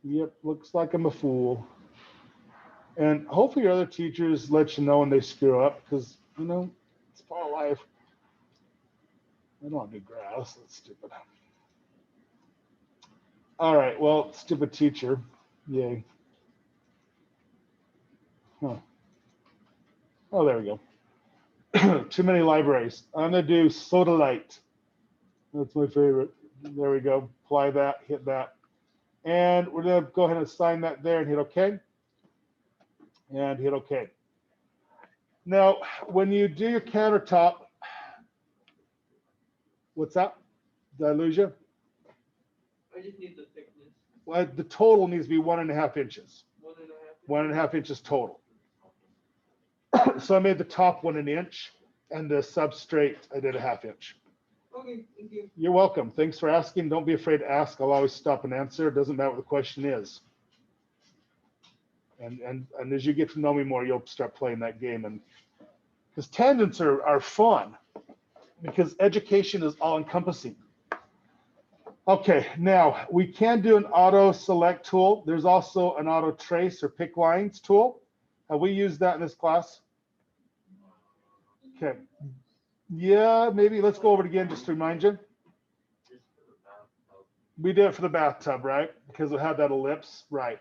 Yep, looks like I'm a fool. And hopefully your other teachers let you know when they screw up, because, it's part of life. I don't want to do grass. That's stupid. All right, well, stupid teacher. Yay. Huh. Oh, there we go. Too many libraries. I'm going to do Sodalite. That's my favorite. There we go. Apply that, hit that. And we're going to go ahead and assign that there and hit OK. And hit OK. Now, when you do your countertop, what's that? Did I lose you? I just need the thickness. Well, the total needs to be 1.5 inches. 1.5. 1.5 inches total. So I made the top 1 inch and the substrate I did 1/2 inch. Okay, thank you. You're welcome. Thanks for asking. Don't be afraid to ask. I'll always stop and answer. It doesn't matter what the question is. And as you get to know me more, you'll start playing that game. And because tangents are fun, because education is all encompassing. Okay, now we can do an auto select tool. There's also an auto trace or pick lines tool. Have we used that in this class? Okay. Yeah, maybe let's go over it again just to remind you. We did it for the bathtub, right? Because it had that ellipse, right?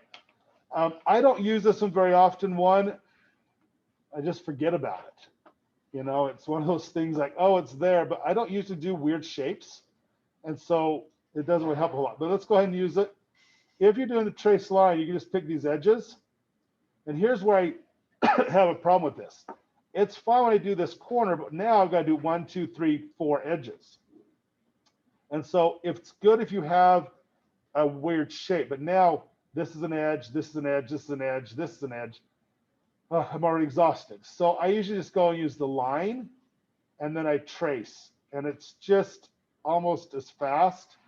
I don't use this one very often. One, I just forget about it. It's one of those things like, oh, it's there, but I don't usually do weird shapes. And so it doesn't really help a lot. But let's go ahead and use it. If you're doing the trace line, you can just pick these edges. And here's where I have a problem with this. It's fine when I do this corner, but now I've got to do 1, 2, 3, 4 edges. And so it's good if you have a weird shape, but now this is an edge, this is an edge, this is an edge, this is an edge. Oh, I'm already exhausted. So I usually just go and use the line and then I trace. And it's just almost as fast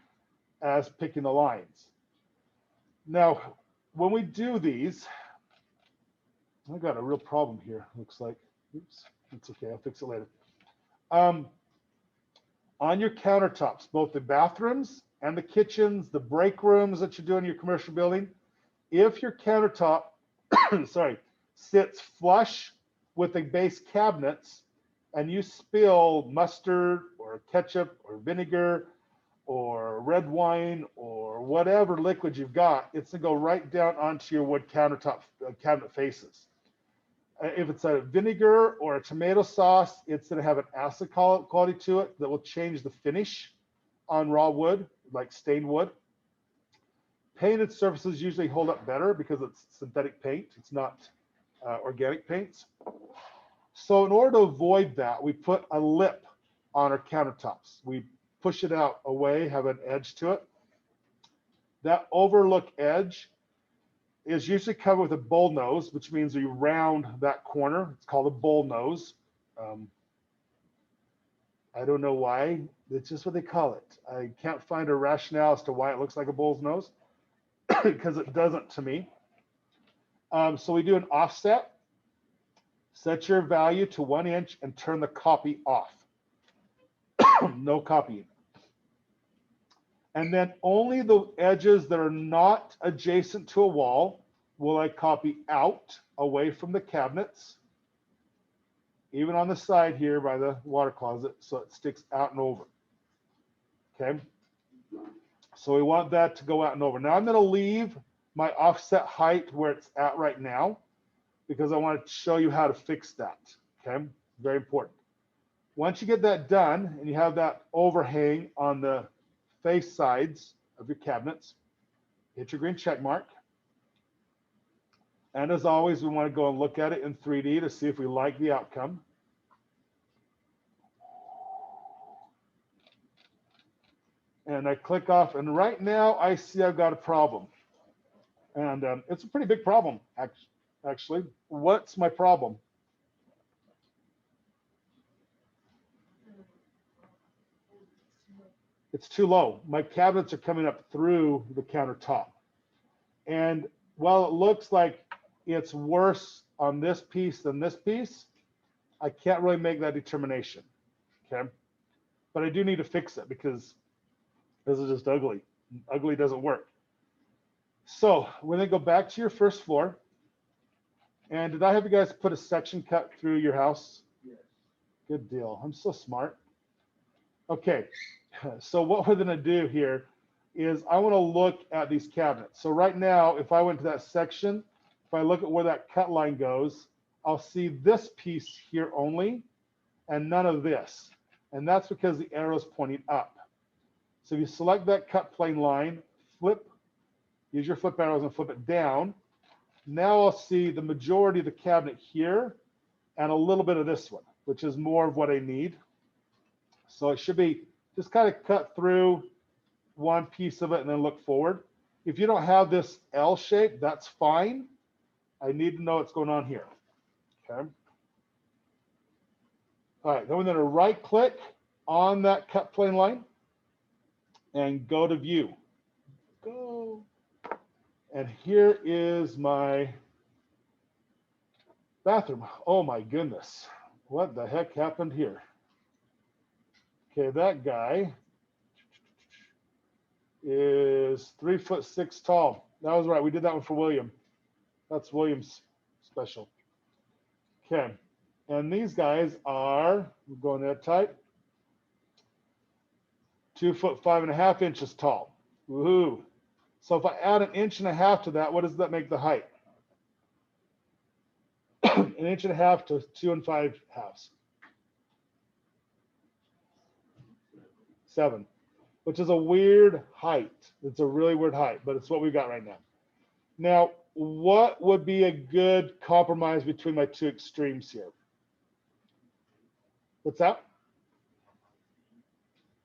as picking the lines. Now, when we do these, I got a real problem here, looks like. Oops, it's okay, I'll fix it later. On your countertops, both the bathrooms and the kitchens, the break rooms that you do in your commercial building, if your countertop, sits flush with the base cabinets and you spill mustard or ketchup or vinegar or red wine or whatever liquid you've got, it's gonna go right down onto your wood countertop cabinet faces. If it's a vinegar or a tomato sauce, it's gonna have an acid quality to it that will change the finish on raw wood, like stained wood. Painted surfaces usually hold up better because it's synthetic paint. It's not organic paints. So in order to avoid that, we put a lip on our countertops. We push it out away, have an edge to it. That overlook edge is usually covered with a bull nose, which means we round that corner. It's called a bull nose. I don't know why. It's just what they call it. I can't find a rationale as to why it looks like a bull's nose, because it doesn't to me. So we do an offset. Set your value to 1 inch and turn the copy off. No copying. And then only the edges that are not adjacent to a wall will I copy out away from the cabinets, even on the side here by the water closet, so it sticks out and over. Okay. So we want that to go out and over. Now I'm going to leave my offset height where it's at right now, because I want to show you how to fix that. Okay. Very important. Once you get that done and you have that overhang on the face sides of your cabinets, hit your green check mark. And as always, we want to go and look at it in 3D to see if we like the outcome. And I click off, and right now I see I've got a problem. And it's a pretty big problem, actually. What's my problem? It's too low. My cabinets are coming up through the countertop. And while it looks like it's worse on this piece than this piece, I can't really make that determination, okay? But I do need to fix it because this is just ugly. Ugly doesn't work. So when they go back to your first floor, and did I have you guys put a section cut through your house? Yes. Good deal. I'm so smart. Okay, so what we're gonna do here is I wanna look at these cabinets. So right now, if I went to that section, if I look at where that cut line goes, I'll see this piece here only and none of this. And that's because the arrow is pointing up. So if you select that cut plane line, flip, use your flip arrows and flip it down. Now I'll see the majority of the cabinet here and a little bit of this one, which is more of what I need. So it should be just kind of cut through one piece of it and then look forward. If you don't have this L shape, that's fine. I need to know what's going on here. Okay. All right, then we're going to right click on that cut plane line and go to view. Go. And here is my bathroom. Oh my goodness. What the heck happened here? Okay, that guy is 3'6" tall. That was right. We did that one for William. That's William's special. Okay, and these guys are, we're going that tight, 2'5.5" tall. Woohoo! So if I add 1.5 inches to that, what does that make the height? 1.5 inches to 2 5/2. 7, which is a weird height. It's a really weird height, but it's what we got right now. Now, what would be a good compromise between my two extremes here? What's that?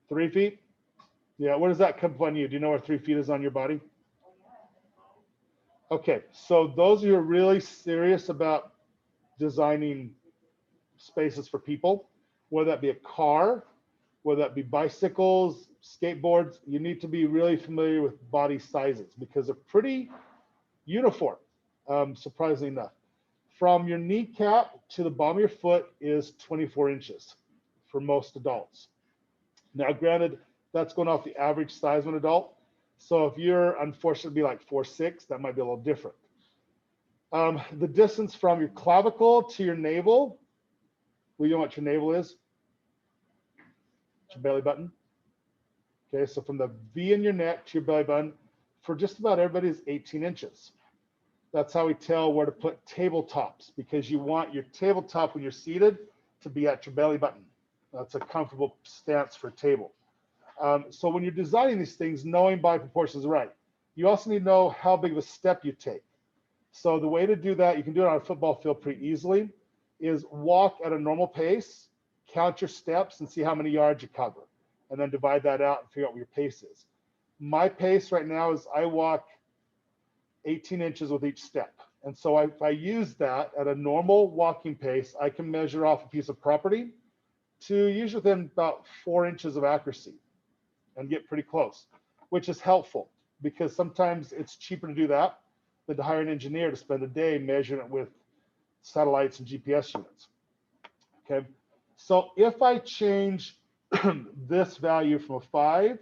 3 feet? Yeah, where does that come on you? Do you know where 3 feet is on your body? Okay, so those of you who are really serious about designing spaces for people, whether that be a car, whether that be bicycles, skateboards, you need to be really familiar with body sizes because they're pretty uniform, surprisingly enough. From your kneecap to the bottom of your foot is 24 inches for most adults. Now, granted, that's going off the average size of an adult. So if you're unfortunately like 4'6", that might be a little different. The distance from your clavicle to your navel, well, you know what your navel is? Your belly button. Okay, so from the V in your neck to your belly button, for just about everybody is 18 inches. That's how we tell where to put tabletops, because you want your tabletop when you're seated to be at your belly button. That's a comfortable stance for a table. So when you're designing these things, knowing body proportions is right. You also need to know how big of a step you take. So the way to do that, you can do it on a football field pretty easily, is walk at a normal pace, count your steps and see how many yards you cover, and then divide that out and figure out what your pace is. My pace right now is I walk 18 inches with each step. And so if I use that at a normal walking pace, I can measure off a piece of property to usually within about 4 inches of accuracy and get pretty close, which is helpful because sometimes it's cheaper to do that than to hire an engineer to spend a day measuring it with satellites and GPS units. Okay, so if I change this value from a 5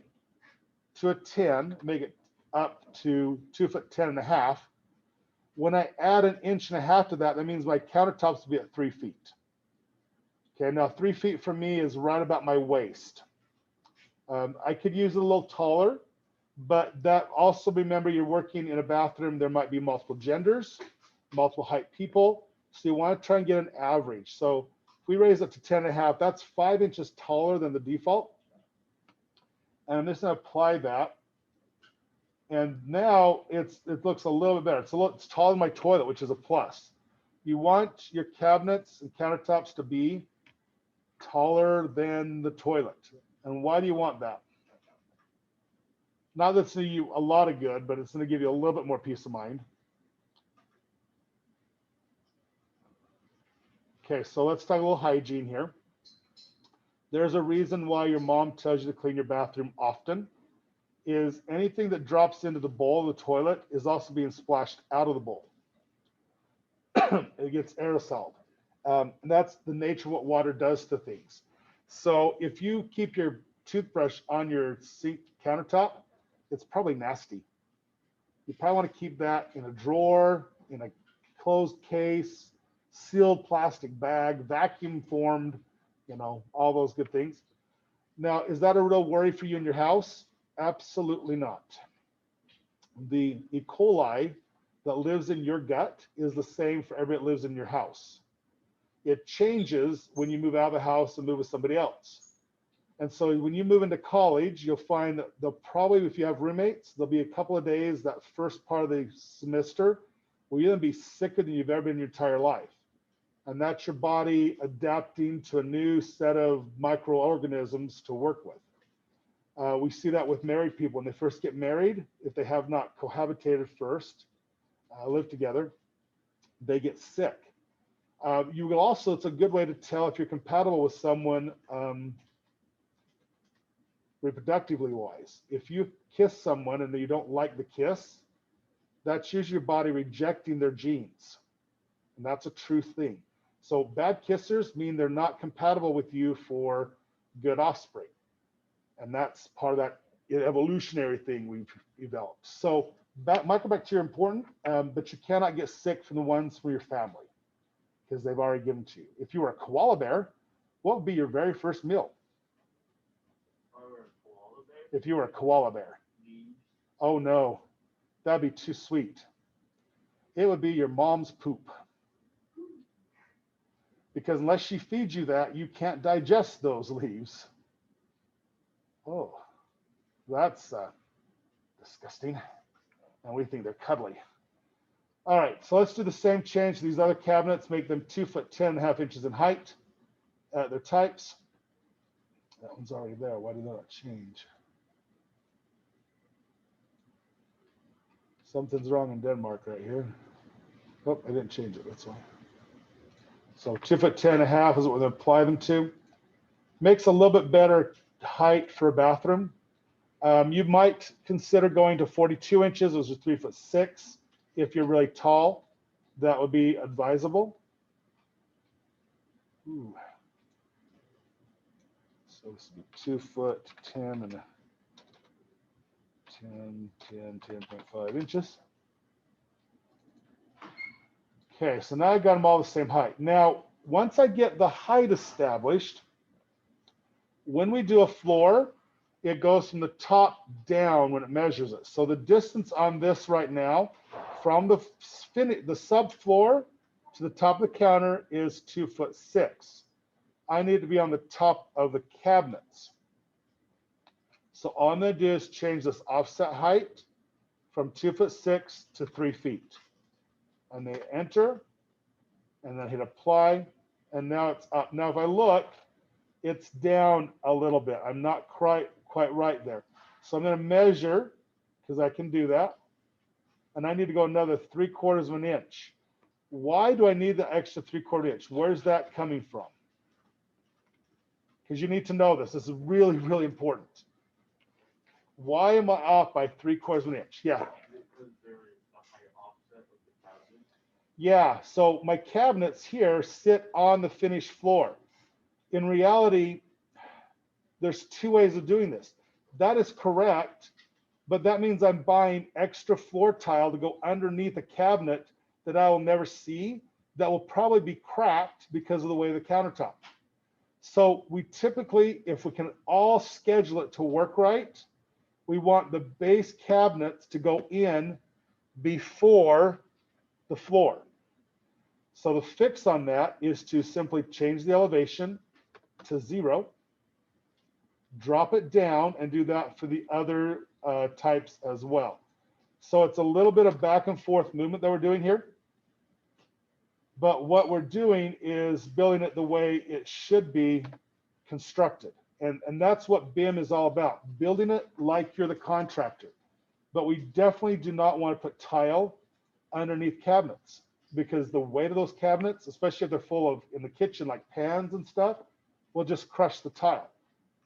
to a 10, make it up to 2'10½". When I add 1.5 inches to that, that means my countertops will be at 3 feet. Okay, now 3 feet for me is right about my waist. I could use it a little taller, but that also, remember, you're working in a bathroom. There might be multiple genders, multiple height people. So you want to try and get an average. So if we raise it to 10.5, that's 5 inches taller than the default. And I'm just going to apply that. And now it looks a little bit better. It's taller than my toilet, which is a plus. You want your cabinets and countertops to be taller than the toilet. And why do you want that? Not that it's going to give you a lot of good, but it's going to give you a little bit more peace of mind. Okay, so let's talk a little hygiene here. There's a reason why your mom tells you to clean your bathroom often. Is anything that drops into the bowl of the toilet is also being splashed out of the bowl. It gets aerosoled. And that's the nature of what water does to things. So if you keep your toothbrush on your sink countertop, it's probably nasty. You probably want to keep that in a drawer, in a closed case, sealed plastic bag, vacuum formed, all those good things. Now, is that a real worry for you in your house? Absolutely not. The E. coli that lives in your gut is the same for everybody that lives in your house. It changes when you move out of the house and move with somebody else. And so when you move into college, you'll find that they'll probably, if you have roommates, there'll be a couple of days that first part of the semester where you're going to be sicker than you've ever been in your entire life. And that's your body adapting to a new set of microorganisms to work with. We see that with married people. When they first get married, if they have not cohabitated first, live together, they get sick. You will also, it's a good way to tell if you're compatible with someone reproductively wise. If you kiss someone and you don't like the kiss, that's usually your body rejecting their genes. And that's a true thing. So bad kissers mean they're not compatible with you for good offspring. And that's part of that evolutionary thing we've developed. So microbacteria are important, but you cannot get sick from the ones from your family because they've already given to you. If you were a koala bear, what would be your very first meal? If you were a koala bear? Oh no, that'd be too sweet. It would be your mom's poop. Because unless she feeds you that, you can't digest those leaves. Oh, that's disgusting. And we think they're cuddly. All right, so let's do the same change to these other cabinets, make them 2'10.5" in height. Their types. That one's already there. Why did that change? Something's wrong in Denmark right here. Oh, I didn't change it, that's why. So 2'10.5" is what we're going to apply them to. Makes a little bit better height for a bathroom. You might consider going to 42 inches, those are 3'6". If you're really tall, that would be advisable. Ooh. So this would be 2'10" and 10.5 inches. Okay, so now I've got them all the same height. Now, once I get the height established, when we do a floor, it goes from the top down when it measures it. So the distance on this right now from the subfloor to the top of the counter is 2'6". I need to be on the top of the cabinets. So all I'm going to do is change this offset height from 2'6" to 3 feet. And then enter, and then hit apply, and now it's up. Now if I look, it's down a little bit. I'm not quite right there. So I'm going to measure, because I can do that, and I need to go another 3/4 of an inch. Why do I need the extra 3/4 inch? Where's that coming from? Because you need to know this. This is really, really important. Why am I off by 3/4 of an inch? Yeah. Yeah, so my cabinets here sit on the finished floor. In reality, there's two ways of doing this. That is correct, but that means I'm buying extra floor tile to go underneath a cabinet that I will never see, that will probably be cracked because of the way of the countertop. So we typically, if we can all schedule it to work right, we want the base cabinets to go in before the floor. So the fix on that is to simply change the elevation to 0, drop it down, and do that for the other types as well. So it's a little bit of back and forth movement that we're doing here. But what we're doing is building it the way it should be constructed. And that's what BIM is all about, building it like you're the contractor. But we definitely do not want to put tile underneath cabinets, because the weight of those cabinets, especially if they're full of, in the kitchen, like pans and stuff, will just crush the tile.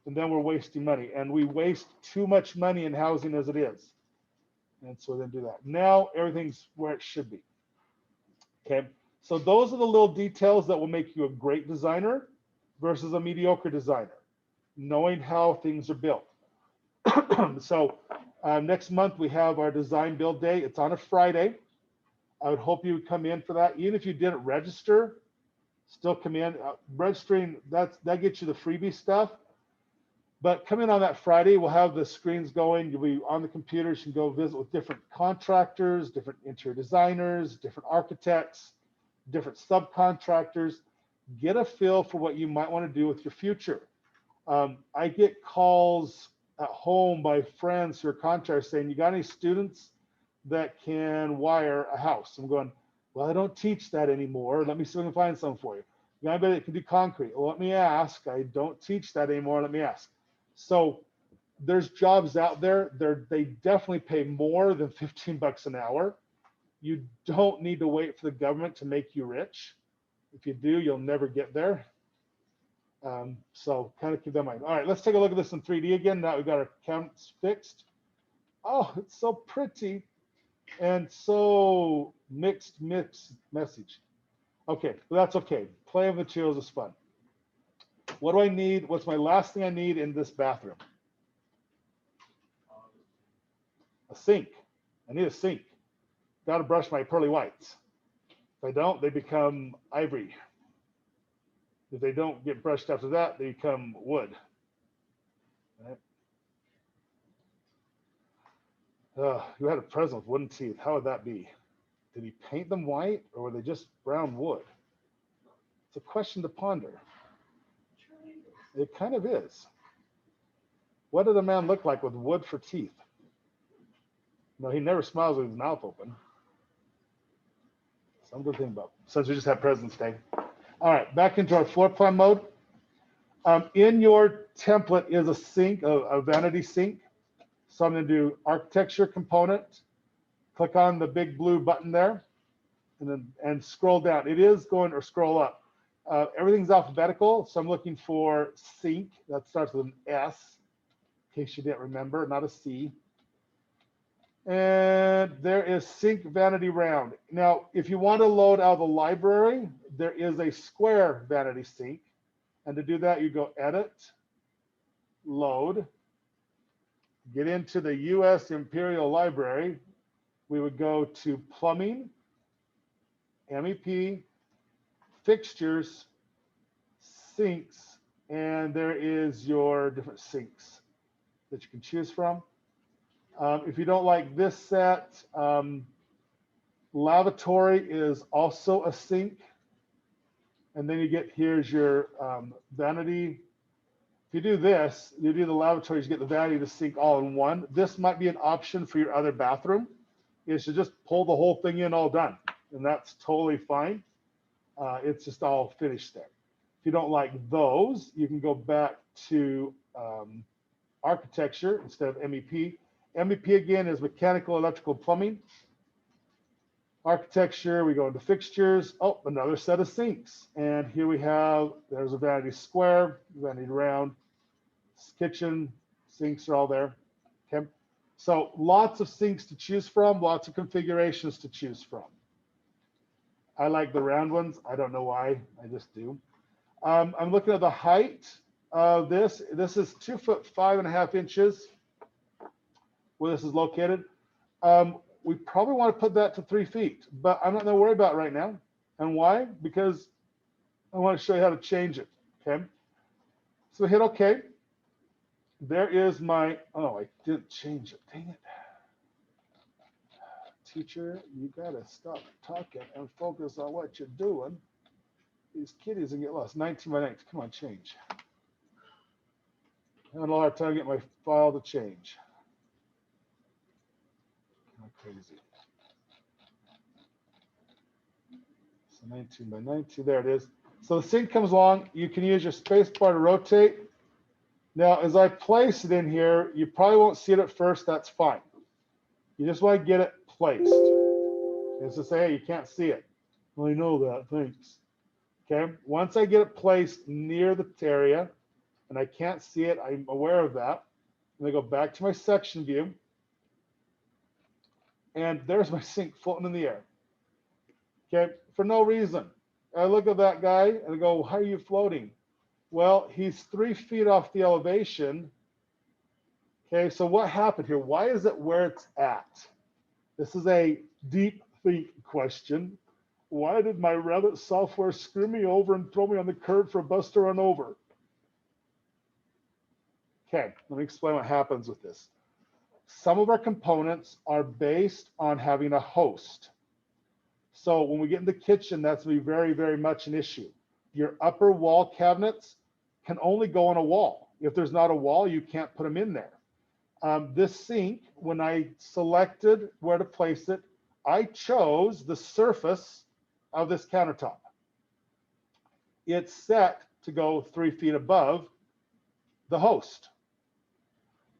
And then we're wasting money. And we waste too much money in housing as it is. And so then do that. Now everything's where it should be. Okay. So those are the little details that will make you a great designer versus a mediocre designer, knowing how things are built. So next month we have our design build day. It's on a Friday. I would hope you would come in for that. Even if you didn't register, still come in. Registering, that gets you the freebie stuff. But come in on that Friday. We'll have the screens going. You'll be on the computers. You can go visit with different contractors, different interior designers, different architects, different subcontractors. Get a feel for what you might want to do with your future. I get calls at home by friends who are contractors saying, you got any students that can wire a house? I'm going, well, I don't teach that anymore. Let me see if I can find some for you. You got anybody that can do concrete? Well, let me ask. I don't teach that anymore. Let me ask. So there's jobs out there. They definitely pay more than 15 bucks an hour. You don't need to wait for the government to make you rich. If you do, you'll never get there. So kind of keep that in mind. All right, let's take a look at this in 3D again. Now we've got our cabinets fixed. Oh, it's so pretty and so mixed message. Okay, well, that's okay. Play of materials is fun. What do I need? What's my last thing I need in this bathroom? A sink. I need a sink. Got to brush my pearly whites. If I don't, they become ivory. If they don't get brushed after that, they become wood. Right? You had a present with wooden teeth. How would that be? Did he paint them white, or were they just brown wood? It's a question to ponder. It kind of is. What did a man look like with wood for teeth? No, he never smiles with his mouth open. Some good thing about it, since we just had President's Day. All right, back into our floor plan mode. In your template is a sink, a vanity sink. So I'm going to do architecture component. Click on the big blue button there, and scroll down. It is going, or scroll up. Everything's alphabetical, so I'm looking for sink. That starts with an S, in case you didn't remember, not a C. And there is sink vanity round. Now, if you want to load out of the library, there is a square vanity sink. And to do that, you go Edit, Load, get into the U.S. Imperial Library. We would go to Plumbing, MEP, Fixtures, Sinks, and there is your different sinks. that you can choose from. If you don't like this set, lavatory is also a sink. And then you get, here's your vanity. If you do this, you do the lavatory, you get the vanity, the sink all in one. This might be an option for your other bathroom, is to just pull the whole thing in all done. And that's totally fine. It's just all finished there. If you don't like those, you can go back to architecture instead of MEP. MEP again is mechanical, electrical, plumbing. Architecture, we go into fixtures. Oh, another set of sinks. And here we have, there's a vanity square, vanity round, kitchen, sinks are all there. Okay. So lots of sinks to choose from, lots of configurations to choose from. I like the round ones. I don't know why, I just do. I'm looking at the height of this. This is 2 foot 5.5 inches where this is located. We probably want to put that to 3 feet, but I'm not going to worry about it right now. And why? Because I want to show you how to change it. Okay. So hit OK. There is my, oh, I didn't change it. Dang it. Teacher, you got to stop talking and focus on what you're doing. These kiddies will get lost. 19 by 19. Come on, change. I'm having a hard time getting my file to change. Kind of crazy. So 19 by 19. There it is. So the sink comes along. You can use your space bar to rotate. Now, as I place it in here, you probably won't see it at first. That's fine. You just want to get it placed. It's to say, hey, you can't see it. Well, I know that. Thanks. Okay. Once I get it placed near the area and I can't see it, I'm aware of that. And I go back to my section view. And there's my sink floating in the air. Okay. For no reason. I look at that guy and I go, why are you floating? Well, he's 3 feet off the elevation. Okay. So what happened here? Why is it where it's at? This is a deep think question. Why did my Revit software screw me over and throw me on the curb for a bus to run over? Okay, let me explain what happens with this. Some of our components are based on having a host. So when we get in the kitchen, that's going to be very, very much an issue. Your upper wall cabinets can only go on a wall. If there's not a wall, you can't put them in there. This sink, when I selected where to place it, I chose the surface of this countertop. It's set to go 3 feet above the host.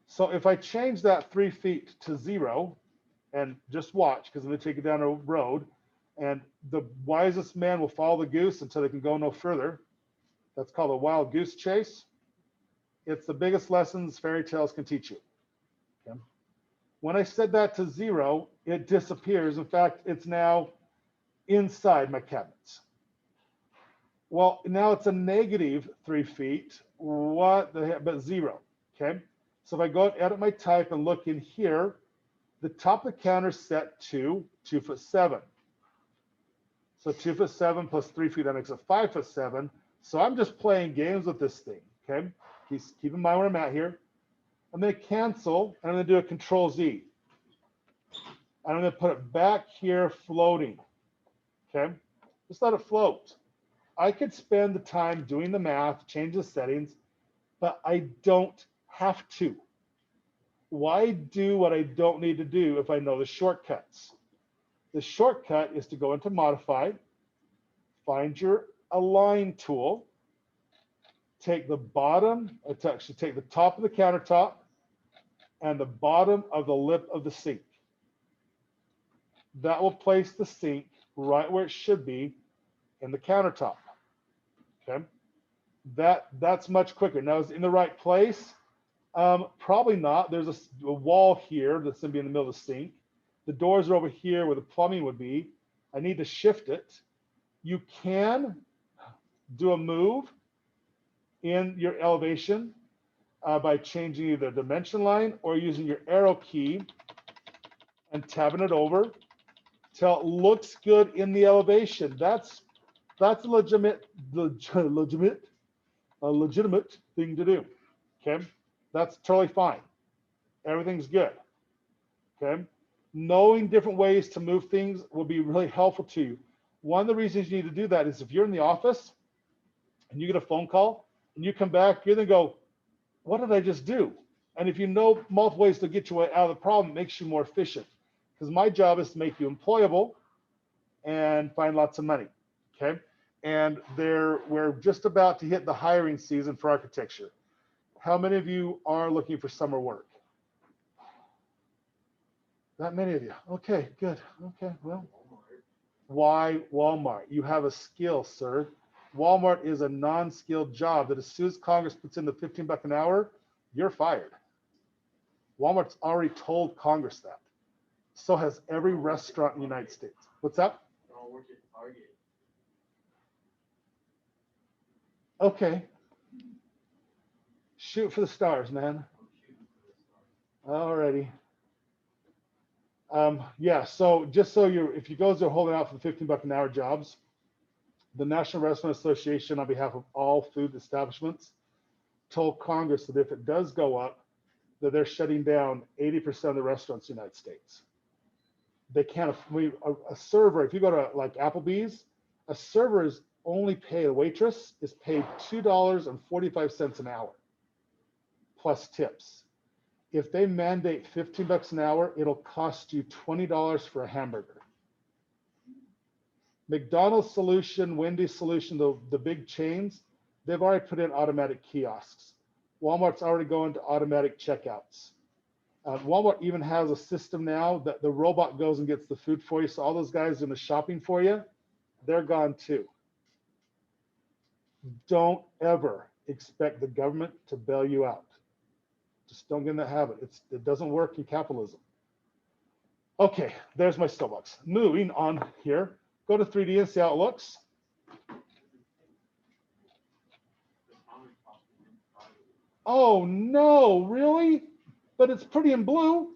So if I change that 3 feet to 0, and just watch, because I'm going to take it down a road, and the wisest man will follow the goose until they can go no further. That's called a wild goose chase. It's the biggest lessons fairy tales can teach you. Okay. When I set that to 0, it disappears. In fact, it's now inside my cabinets. Well, now it's a negative 3 feet. What the heck? But 0. Okay. So if I go and edit my type and look in here, the top of the counter is set to 2 foot 7. So 2 foot 7 plus 3 feet, that makes it 5 foot 7. So I'm just playing games with this thing. Okay. Keep in mind where I'm at here. I'm going to cancel, and I'm going to do a Control Z. And I'm going to put it back here floating. Okay. Just let it float. I could spend the time doing the math, change the settings, but I don't have to. Why do what I don't need to do if I know the shortcuts? The shortcut is to go into Modify, find your Align tool, take the bottom, actually take the top of the countertop and the bottom of the lip of the sink. That will place the sink right where it should be in the countertop. Okay, that's much quicker. Now, is it in the right place? Probably not. There's a wall here that's going to be in the middle of the sink. The doors are over here where the plumbing would be. I need to shift it. You can do a move in your elevation by changing either the dimension line or using your arrow key and tabbing it over till it looks good in the elevation. That's a legitimate thing to do. Okay, that's totally fine. everything's good. Okay. Knowing different ways to move things will be really helpful to you. One of the reasons you need to do that is if you're in the office and you get a phone call and you come back, you're going to go, what did I just do? And if you know multiple ways to get you out of the problem, it makes you more efficient. Because my job is to make you employable and find lots of money. Okay. And we're just about to hit the hiring season for architecture. How many of you are looking for summer work? Not many of you. Okay, good. Okay, well, why Walmart? You have a skill, sir. Walmart is a non-skilled job that as soon as Congress puts in the $15 an hour, you're fired. Walmart's already told Congress that. So has every restaurant in the United States. What's that? Okay. Shoot for the stars, man. Alrighty. Yeah, so just so if you guys are holding out for the $15 an hour jobs, the National Restaurant Association, on behalf of all food establishments, told Congress that if it does go up, that they're shutting down 80% of the restaurants in the United States. They can't, a server, if you go to like Applebee's, a server is only paid, a waitress is paid $2.45 an hour plus tips. If they mandate $15 an hour, it'll cost you $20 for a hamburger. McDonald's solution, Wendy's solution, the big chains, they've already put in automatic kiosks. Walmart's already going to automatic checkouts. Walmart even has a system now that the robot goes and gets the food for you. So all those guys doing the shopping for you, they're gone too. Don't ever expect the government to bail you out. Just don't get in that habit. It doesn't work in capitalism. Okay, there's my soapbox. Moving on here. Go to 3D and see how it looks. Oh no, really? But it's pretty in blue.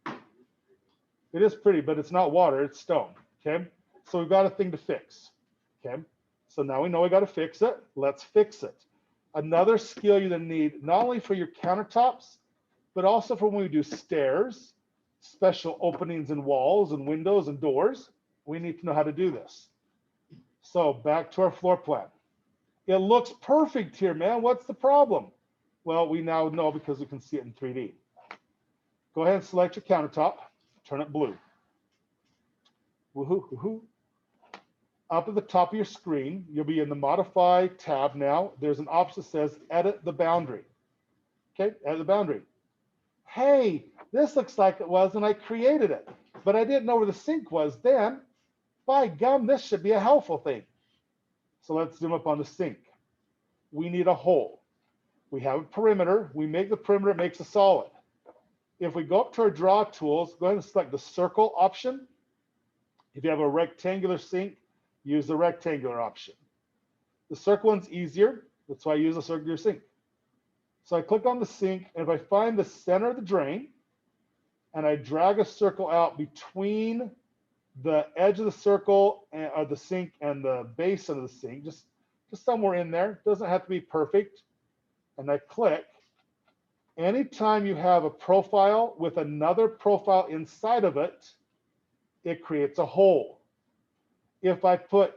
It is pretty, but it's not water, it's stone. Okay, so we've got a thing to fix. Okay, so now we know we got to fix it. Let's fix it. Another skill you're gonna need, not only for your countertops, but also for when we do stairs, special openings in walls and windows and doors. We need to know how to do this. So back to our floor plan. It looks perfect here, man. What's the problem? Well, we now know because we can see it in 3D. Go ahead and select your countertop. Turn it blue. Woohoo, woohoo. Up at the top of your screen, you'll be in the Modify tab now. There's an option that says Edit the Boundary. Okay, edit the boundary. Hey, this looks like it was when I created it, but I didn't know where the sink was then. By gum, this should be a helpful thing. So let's zoom up on the sink. We need a hole. We have a perimeter. We make the perimeter, it makes a solid. If we go up to our draw tools, go ahead and select the circle option. If you have a rectangular sink, use the rectangular option. The circle one's easier. That's why I use a circular sink. So I click on the sink, and if I find the center of the drain, and I drag a circle out between the edge of the circle of the sink and the basin of the sink, just somewhere in there, doesn't have to be perfect, and I click. Anytime you have a profile with another profile inside of it, it creates a hole. If I put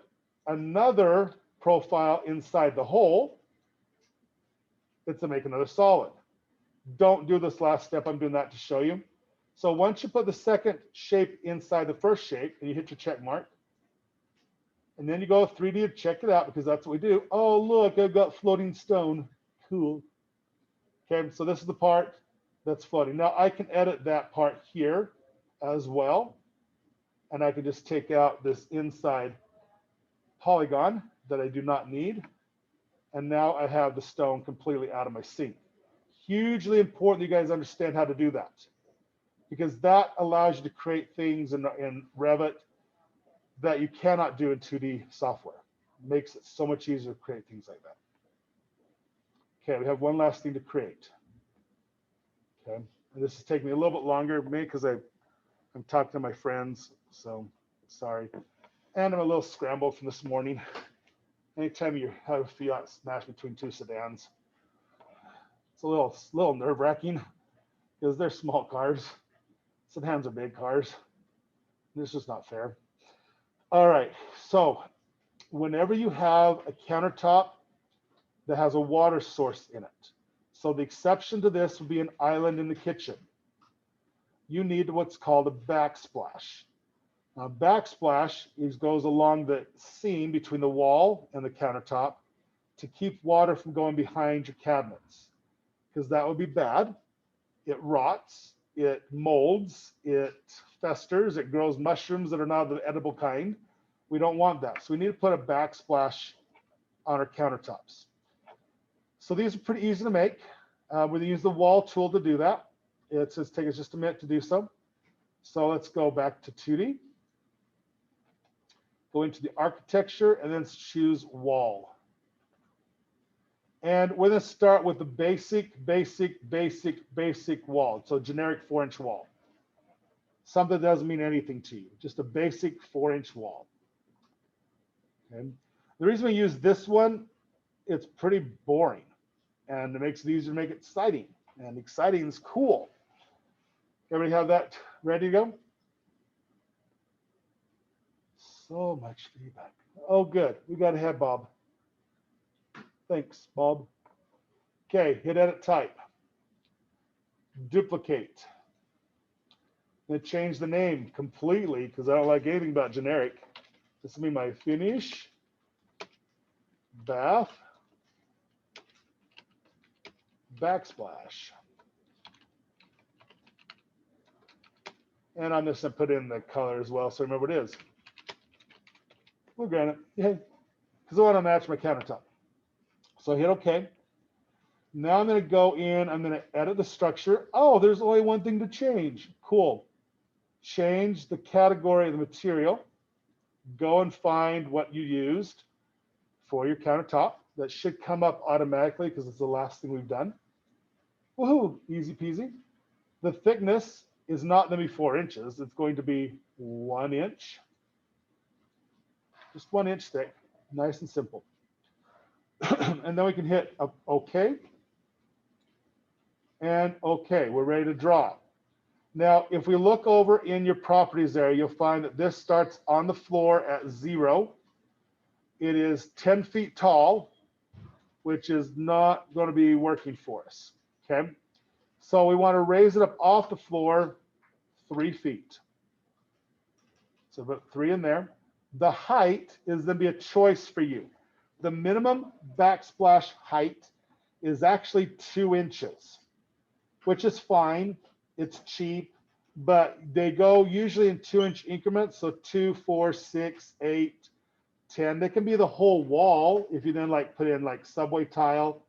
another profile inside the hole, it's to make another solid. Don't do this last step. I'm doing that to show you. So once you put the second shape inside the first shape and you hit your check mark, and then you go 3D to check it out because that's what we do. Oh, look, I've got floating stone. Cool. Okay, so this is the part that's floating. Now I can edit that part here as well. And I can just take out this inside polygon that I do not need. And now I have the stone completely out of my sink. Hugely important you guys understand how to do that, because that allows you to create things in Revit that you cannot do in 2D software. It makes it so much easier to create things like that. Okay, we have one last thing to create. Okay, and this is taking me a little bit longer, maybe because I'm talking to my friends, so sorry. And I'm a little scrambled from this morning. Anytime you have a Fiat smashed between two sedans, it's a little nerve-wracking. because they're small cars. Sedans are big cars. This is not fair. All right, so whenever you have a countertop that has a water source in it, so the exception to this would be an island in the kitchen, you need what's called a backsplash. Now, backsplash goes along the seam between the wall and the countertop to keep water from going behind your cabinets, because that would be bad. It rots, it molds, it festers, it grows mushrooms that are not the edible kind. We don't want that. So we need to put a backsplash on our countertops. So these are pretty easy to make. We're going to use the wall tool to do that. It says take us just a minute to do so. So let's go back to 2D. Go into the architecture and then choose wall. And we're going to start with the basic wall. So generic 4-inch wall. Something that doesn't mean anything to you. Just a basic 4-inch wall. Okay. The reason we use this one, it's pretty boring. And it makes it easier to make it exciting. And exciting is cool. Everybody have that ready to go? So much feedback. Oh, good. We got ahead, Bob. Thanks, Bob. Okay, hit edit type. Duplicate. Then change the name completely because I don't like anything about generic. This will be my finish. Bath. Backsplash. And I'm just going to put in the color as well so I remember what it is. Blue granite, yay. Because I want to match my countertop. So I hit OK. Now I'm going to go in, I'm going to edit the structure. Oh, there's only one thing to change. Cool. Change the category of the material. Go and find what you used for your countertop. That should come up automatically because it's the last thing we've done. Woohoo, easy peasy. The thickness is not going to be 4 inches. It's going to be 1 inch. Just 1 inch thick, nice and simple. And then we can hit OK. And OK, we're ready to draw. Now, if we look over in your properties area, you'll find that this starts on the floor at 0. It is 10 feet tall, which is not going to be working for us. Okay. So we want to raise it up off the floor 3 feet. So put 3 in there. The height is going to be a choice for you. The minimum backsplash height is actually 2 inches, which is fine. It's cheap, but they go usually in 2-inch increments. So 2, 4, 6, 8, 10. They can be the whole wall if you then like put in like subway tile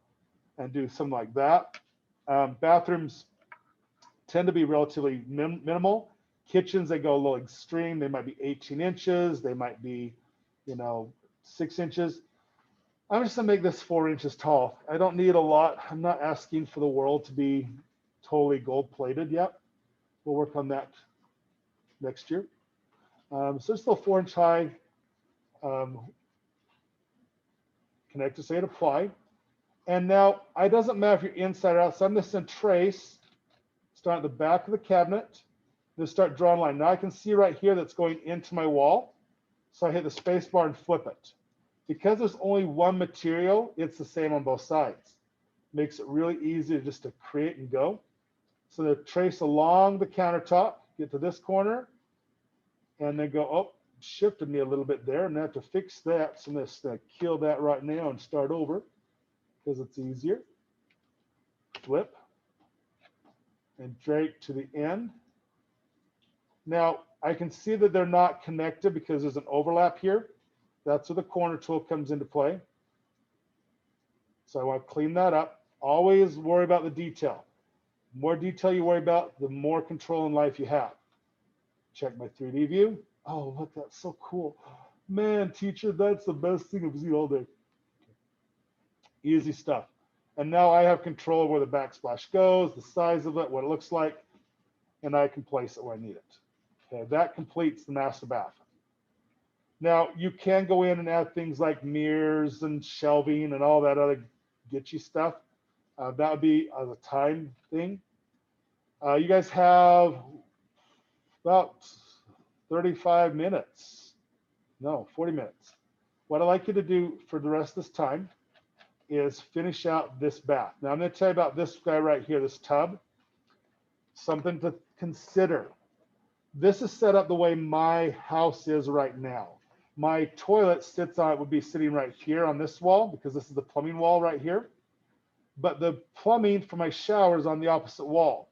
and do something like that. Bathrooms tend to be relatively minimal. Kitchens, they go a little extreme. They might be 18 inches. They might be, 6 inches. I'm just gonna make this 4 inches tall. I don't need a lot. I'm not asking for the world to be totally gold plated yet. We'll work on that next year. So it's still 4-inch high. Connect to say it apply. And now it doesn't matter if you're inside or outside. I'm just gonna trace, start at the back of the cabinet. Just start drawing a line. Now I can see right here that's going into my wall. So I hit the space bar and flip it. Because there's only one material, it's the same on both sides. Makes it really easy just to create and go. So to trace along the countertop, get to this corner, and then go, oh, shifted me a little bit there, and I have to fix that. So I'm just gonna kill that right now and start over because it's easier. Flip and drag to the end. Now I can see that they're not connected because there's an overlap here. That's where the corner tool comes into play. So I want to clean that up. Always worry about the detail. The more detail you worry about, the more control in life you have. Check my 3D view. Oh, look, that's so cool. Man, teacher, that's the best thing I've seen all day. Easy stuff. And now I have control of where the backsplash goes, the size of it, what it looks like, and I can place it where I need it. Okay, that completes the master bath. Now you can go in and add things like mirrors and shelving and all that other getchy stuff. That would be a time thing. You guys have about 35 minutes. No, 40 minutes. What I'd like you to do for the rest of this time is finish out this bath. Now I'm going to tell you about this guy right here, this tub. Something to consider. This is set up the way my house is right now. My toilet sits on, it would be sitting right here on this wall because this is the plumbing wall right here. But the plumbing for my shower is on the opposite wall.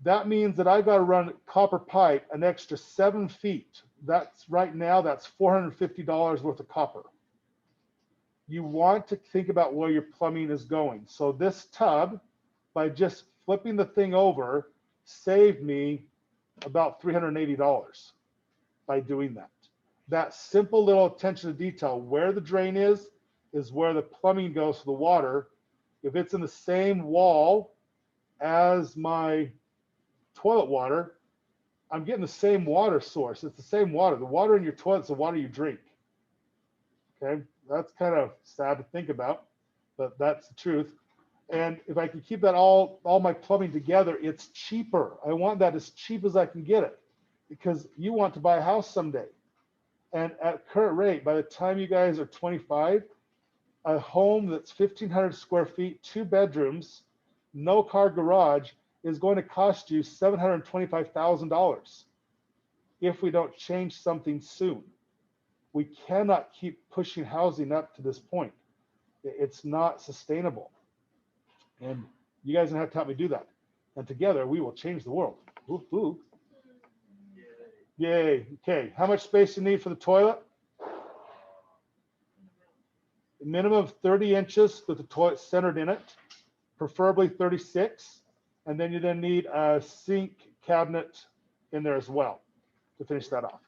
That means that I've got to run copper pipe an extra 7 feet. That's right now, that's $450 worth of copper. You want to think about where your plumbing is going. So this tub, by just flipping the thing over, saved me about $380 by doing that. That simple little attention to detail, where the drain is where the plumbing goes for the water. If it's in the same wall as my toilet water, I'm getting the same water source. It's the same water. The water in your toilet is the water you drink. Okay, that's kind of sad to think about, but that's the truth. And if I can keep that all my plumbing together, it's cheaper. I want that as cheap as I can get it because you want to buy a house someday. And at current rate, by the time you guys are 25, a home that's 1,500 square feet, 2 bedrooms, no car garage is going to cost you $725,000 if we don't change something soon. We cannot keep pushing housing up to this point. It's not sustainable. And you guys are gonna have to help me do that. And together we will change the world. Ooh, ooh. Yay. Okay, how much space do you need for the toilet? A minimum of 30 inches with the toilet centered in it, preferably 36. And then you then need a sink cabinet in there as well to finish that off.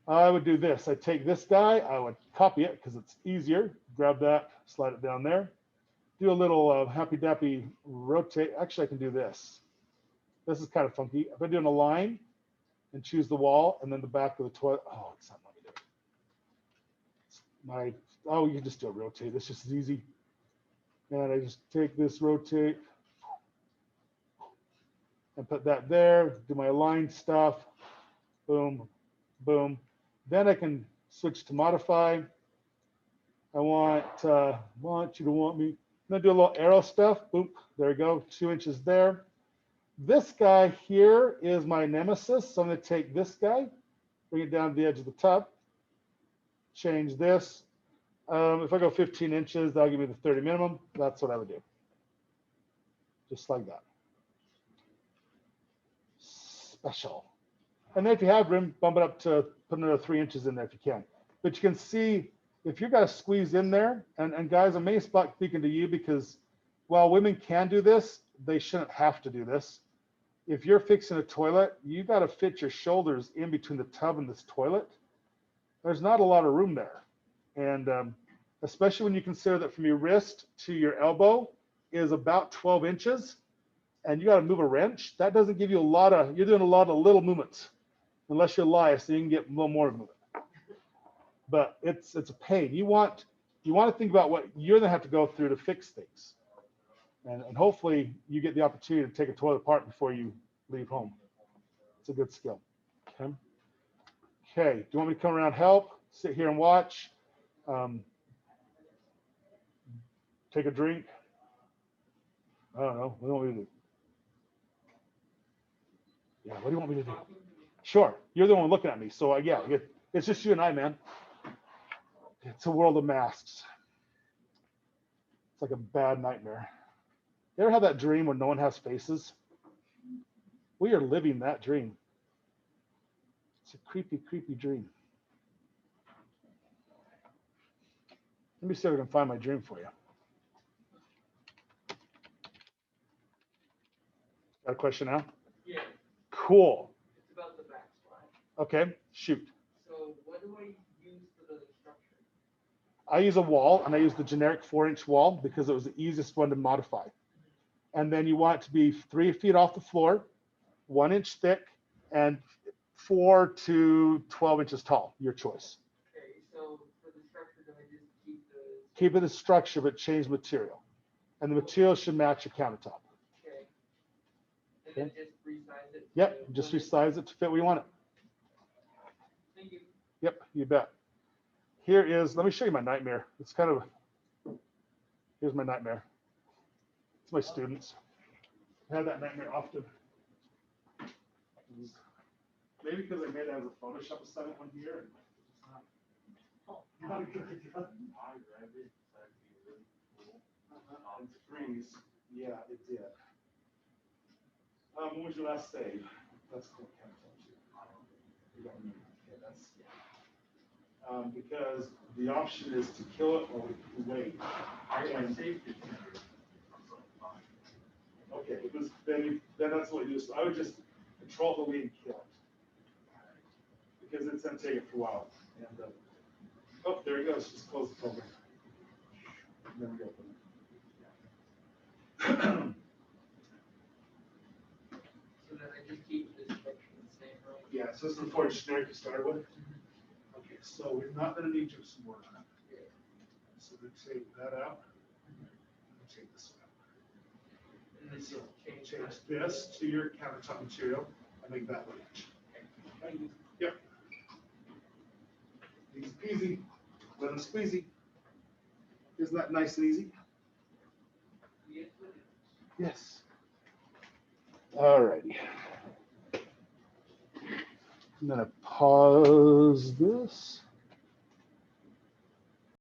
I would do this. I take this guy, I would copy it because it's easier. Grab that, slide it down there. Do a little happy dappy rotate. Actually, I can do this. This is kind of funky. If I'm doing a line and choose the wall and then the back of the toilet. Oh, it's not letting me do it. Oh, you can just do a rotate. It's just as easy. And I just take this rotate and put that there. Do my align stuff. Boom, boom. Then I can switch to modify. I want you to want me. I'm gonna do a little arrow stuff. Boop, there we go, 2 inches there. This guy here is my nemesis. So I'm gonna take this guy, bring it down to the edge of the tub, change this. If I go 15 inches, that'll give me the 30 minimum. That's what I would do. Just like that. Special. And then if you have room, bump it up to put another 3 inches in there if you can. But you can see if you've got to squeeze in there, and guys, I may start speaking to you because while women can do this, they shouldn't have to do this. If you're fixing a toilet, you got to fit your shoulders in between the tub and this toilet. There's not a lot of room there. And especially when you consider that from your wrist to your elbow is about 12 inches and you got to move a wrench, that doesn't give you a lot of, you're doing a lot of little movements, unless you're Elias, so you can get a little more movement. But it's a pain. You want to think about what you're gonna have to go through to fix things. And hopefully you get the opportunity to take a toilet apart before you leave home. It's a good skill. Okay. Okay, do you want me to come around help? Sit here and watch? Take a drink? I don't know. What do you want me to do? Yeah, what do you want me to do? Sure, you're the one looking at me. So yeah, it's just you and I, man. It's a world of masks. It's like a bad nightmare. You ever have that dream where no one has faces? We are living that dream. It's a creepy, creepy dream. Let me see if I can find my dream for you. Got a question now? Yeah. Cool. It's about the backsplash. Okay, shoot. So what do I use for the structure? I use a wall, and I use the generic 4-inch wall because it was the easiest one to modify. And then you want it to be 3 feet off the floor, 1 inch thick, and 4 to 12 inches tall, your choice. Okay, so for the structure, do I just keep Keep it as structure, but change material. And the material should match your countertop. Okay. And then just resize it. Yep, to just what it- resize it to fit where you want it. Thank you. Yep, you bet. Here is, let me show you my nightmare. It's kind of, here's my nightmare. It's my students. I have that nightmare often. Maybe because I made it as a Photoshop assignment one year. And it's not a good idea. It's freeze. Yeah, it did. When was your last save? That's cool. You don't remember. Okay, that's, because the option is to kill it or we wait. And- Okay, because then that's what you do. So I would just control the lead and kill it. Because it's gonna take it for a while. And oh, there it goes. Just close the program. And then we go. So then I just keep this structure the same, right? Yeah, so this is the forward generic you started with. Okay, so we're not gonna need gypsum board on it. So we take that out. And take this one out. And then just So change change that. this to your countertop material and make that wedge. Yep. Easy peasy, lemon squeezy. Isn't that nice and easy? Yes, it is. Yes. All righty. I'm gonna pause this.